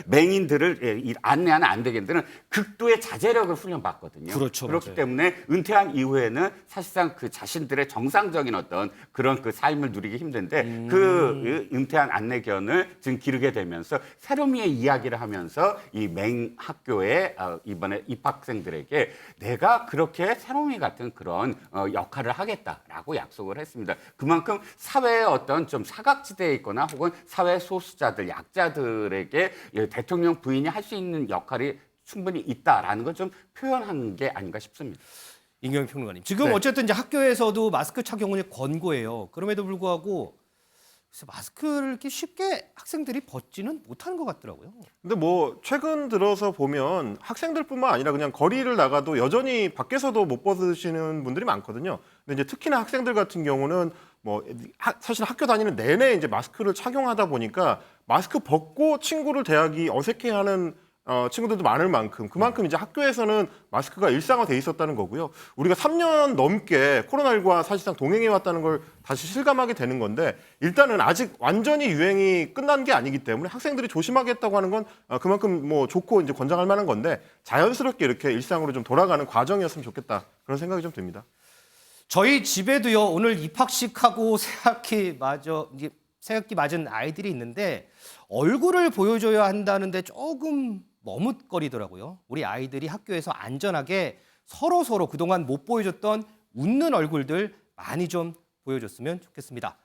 맹인들을 안내하는 안내견들은 극도의 자제력을 훈련받거든요. 그렇죠, 그렇기 맞아요. 때문에 은퇴한 이후에는 사실상 그 자신들의 정상적인 어떤 그런 그 삶을 누리기 힘든데 그 은퇴한 안내견을 지금 기르게 되면서 새롬이의 이야기를 하면서 이 맹학교에 이번에 입학생들에게 내가 그렇게 새롬이 같은 그런 역할을 하겠다라고 약속을 했습니다. 그만큼 사회의 어떤 좀 사각지대에 있거나 혹은 사회 소수자들, 약자들에게 대통령 부인이 할 수 있는 역할이 충분히 있다라는 걸 좀 표현한 게 아닌가 싶습니다. 임경민 평론가님. 지금 네. 어쨌든 이제 학교에서도 마스크 착용을 권고해요. 그럼에도 불구하고 그래서 마스크를 이렇게 쉽게 학생들이 벗지는 못하는 것 같더라고요. 근데 뭐 최근 들어서 보면 학생들뿐만 아니라 그냥 거리를 나가도 여전히 밖에서도 못 벗으시는 분들이 많거든요. 근데 이제 특히나 학생들 같은 경우는 뭐 사실 학교 다니는 내내 이제 마스크를 착용하다 보니까 마스크 벗고 친구를 대하기 어색해하는 친구들도 많을 만큼 그만큼 이제 학교에서는 마스크가 일상화돼 있었다는 거고요. 우리가 3년 넘게 코로나19와 사실상 동행해 왔다는 걸 다시 실감하게 되는 건데 일단은 아직 완전히 유행이 끝난 게 아니기 때문에 학생들이 조심하겠다고 하는 건 그만큼 뭐 좋고 이제 권장할 만한 건데 자연스럽게 이렇게 일상으로 좀 돌아가는 과정이었으면 좋겠다 그런 생각이 좀 듭니다. 저희 집에도요, 오늘 입학식하고 새학기 맞은 아이들이 있는데 얼굴을 보여줘야 한다는데 조금 머뭇거리더라고요. 우리 아이들이 학교에서 안전하게 서로 그동안 못 보여줬던 웃는 얼굴들 많이 좀 보여줬으면 좋겠습니다.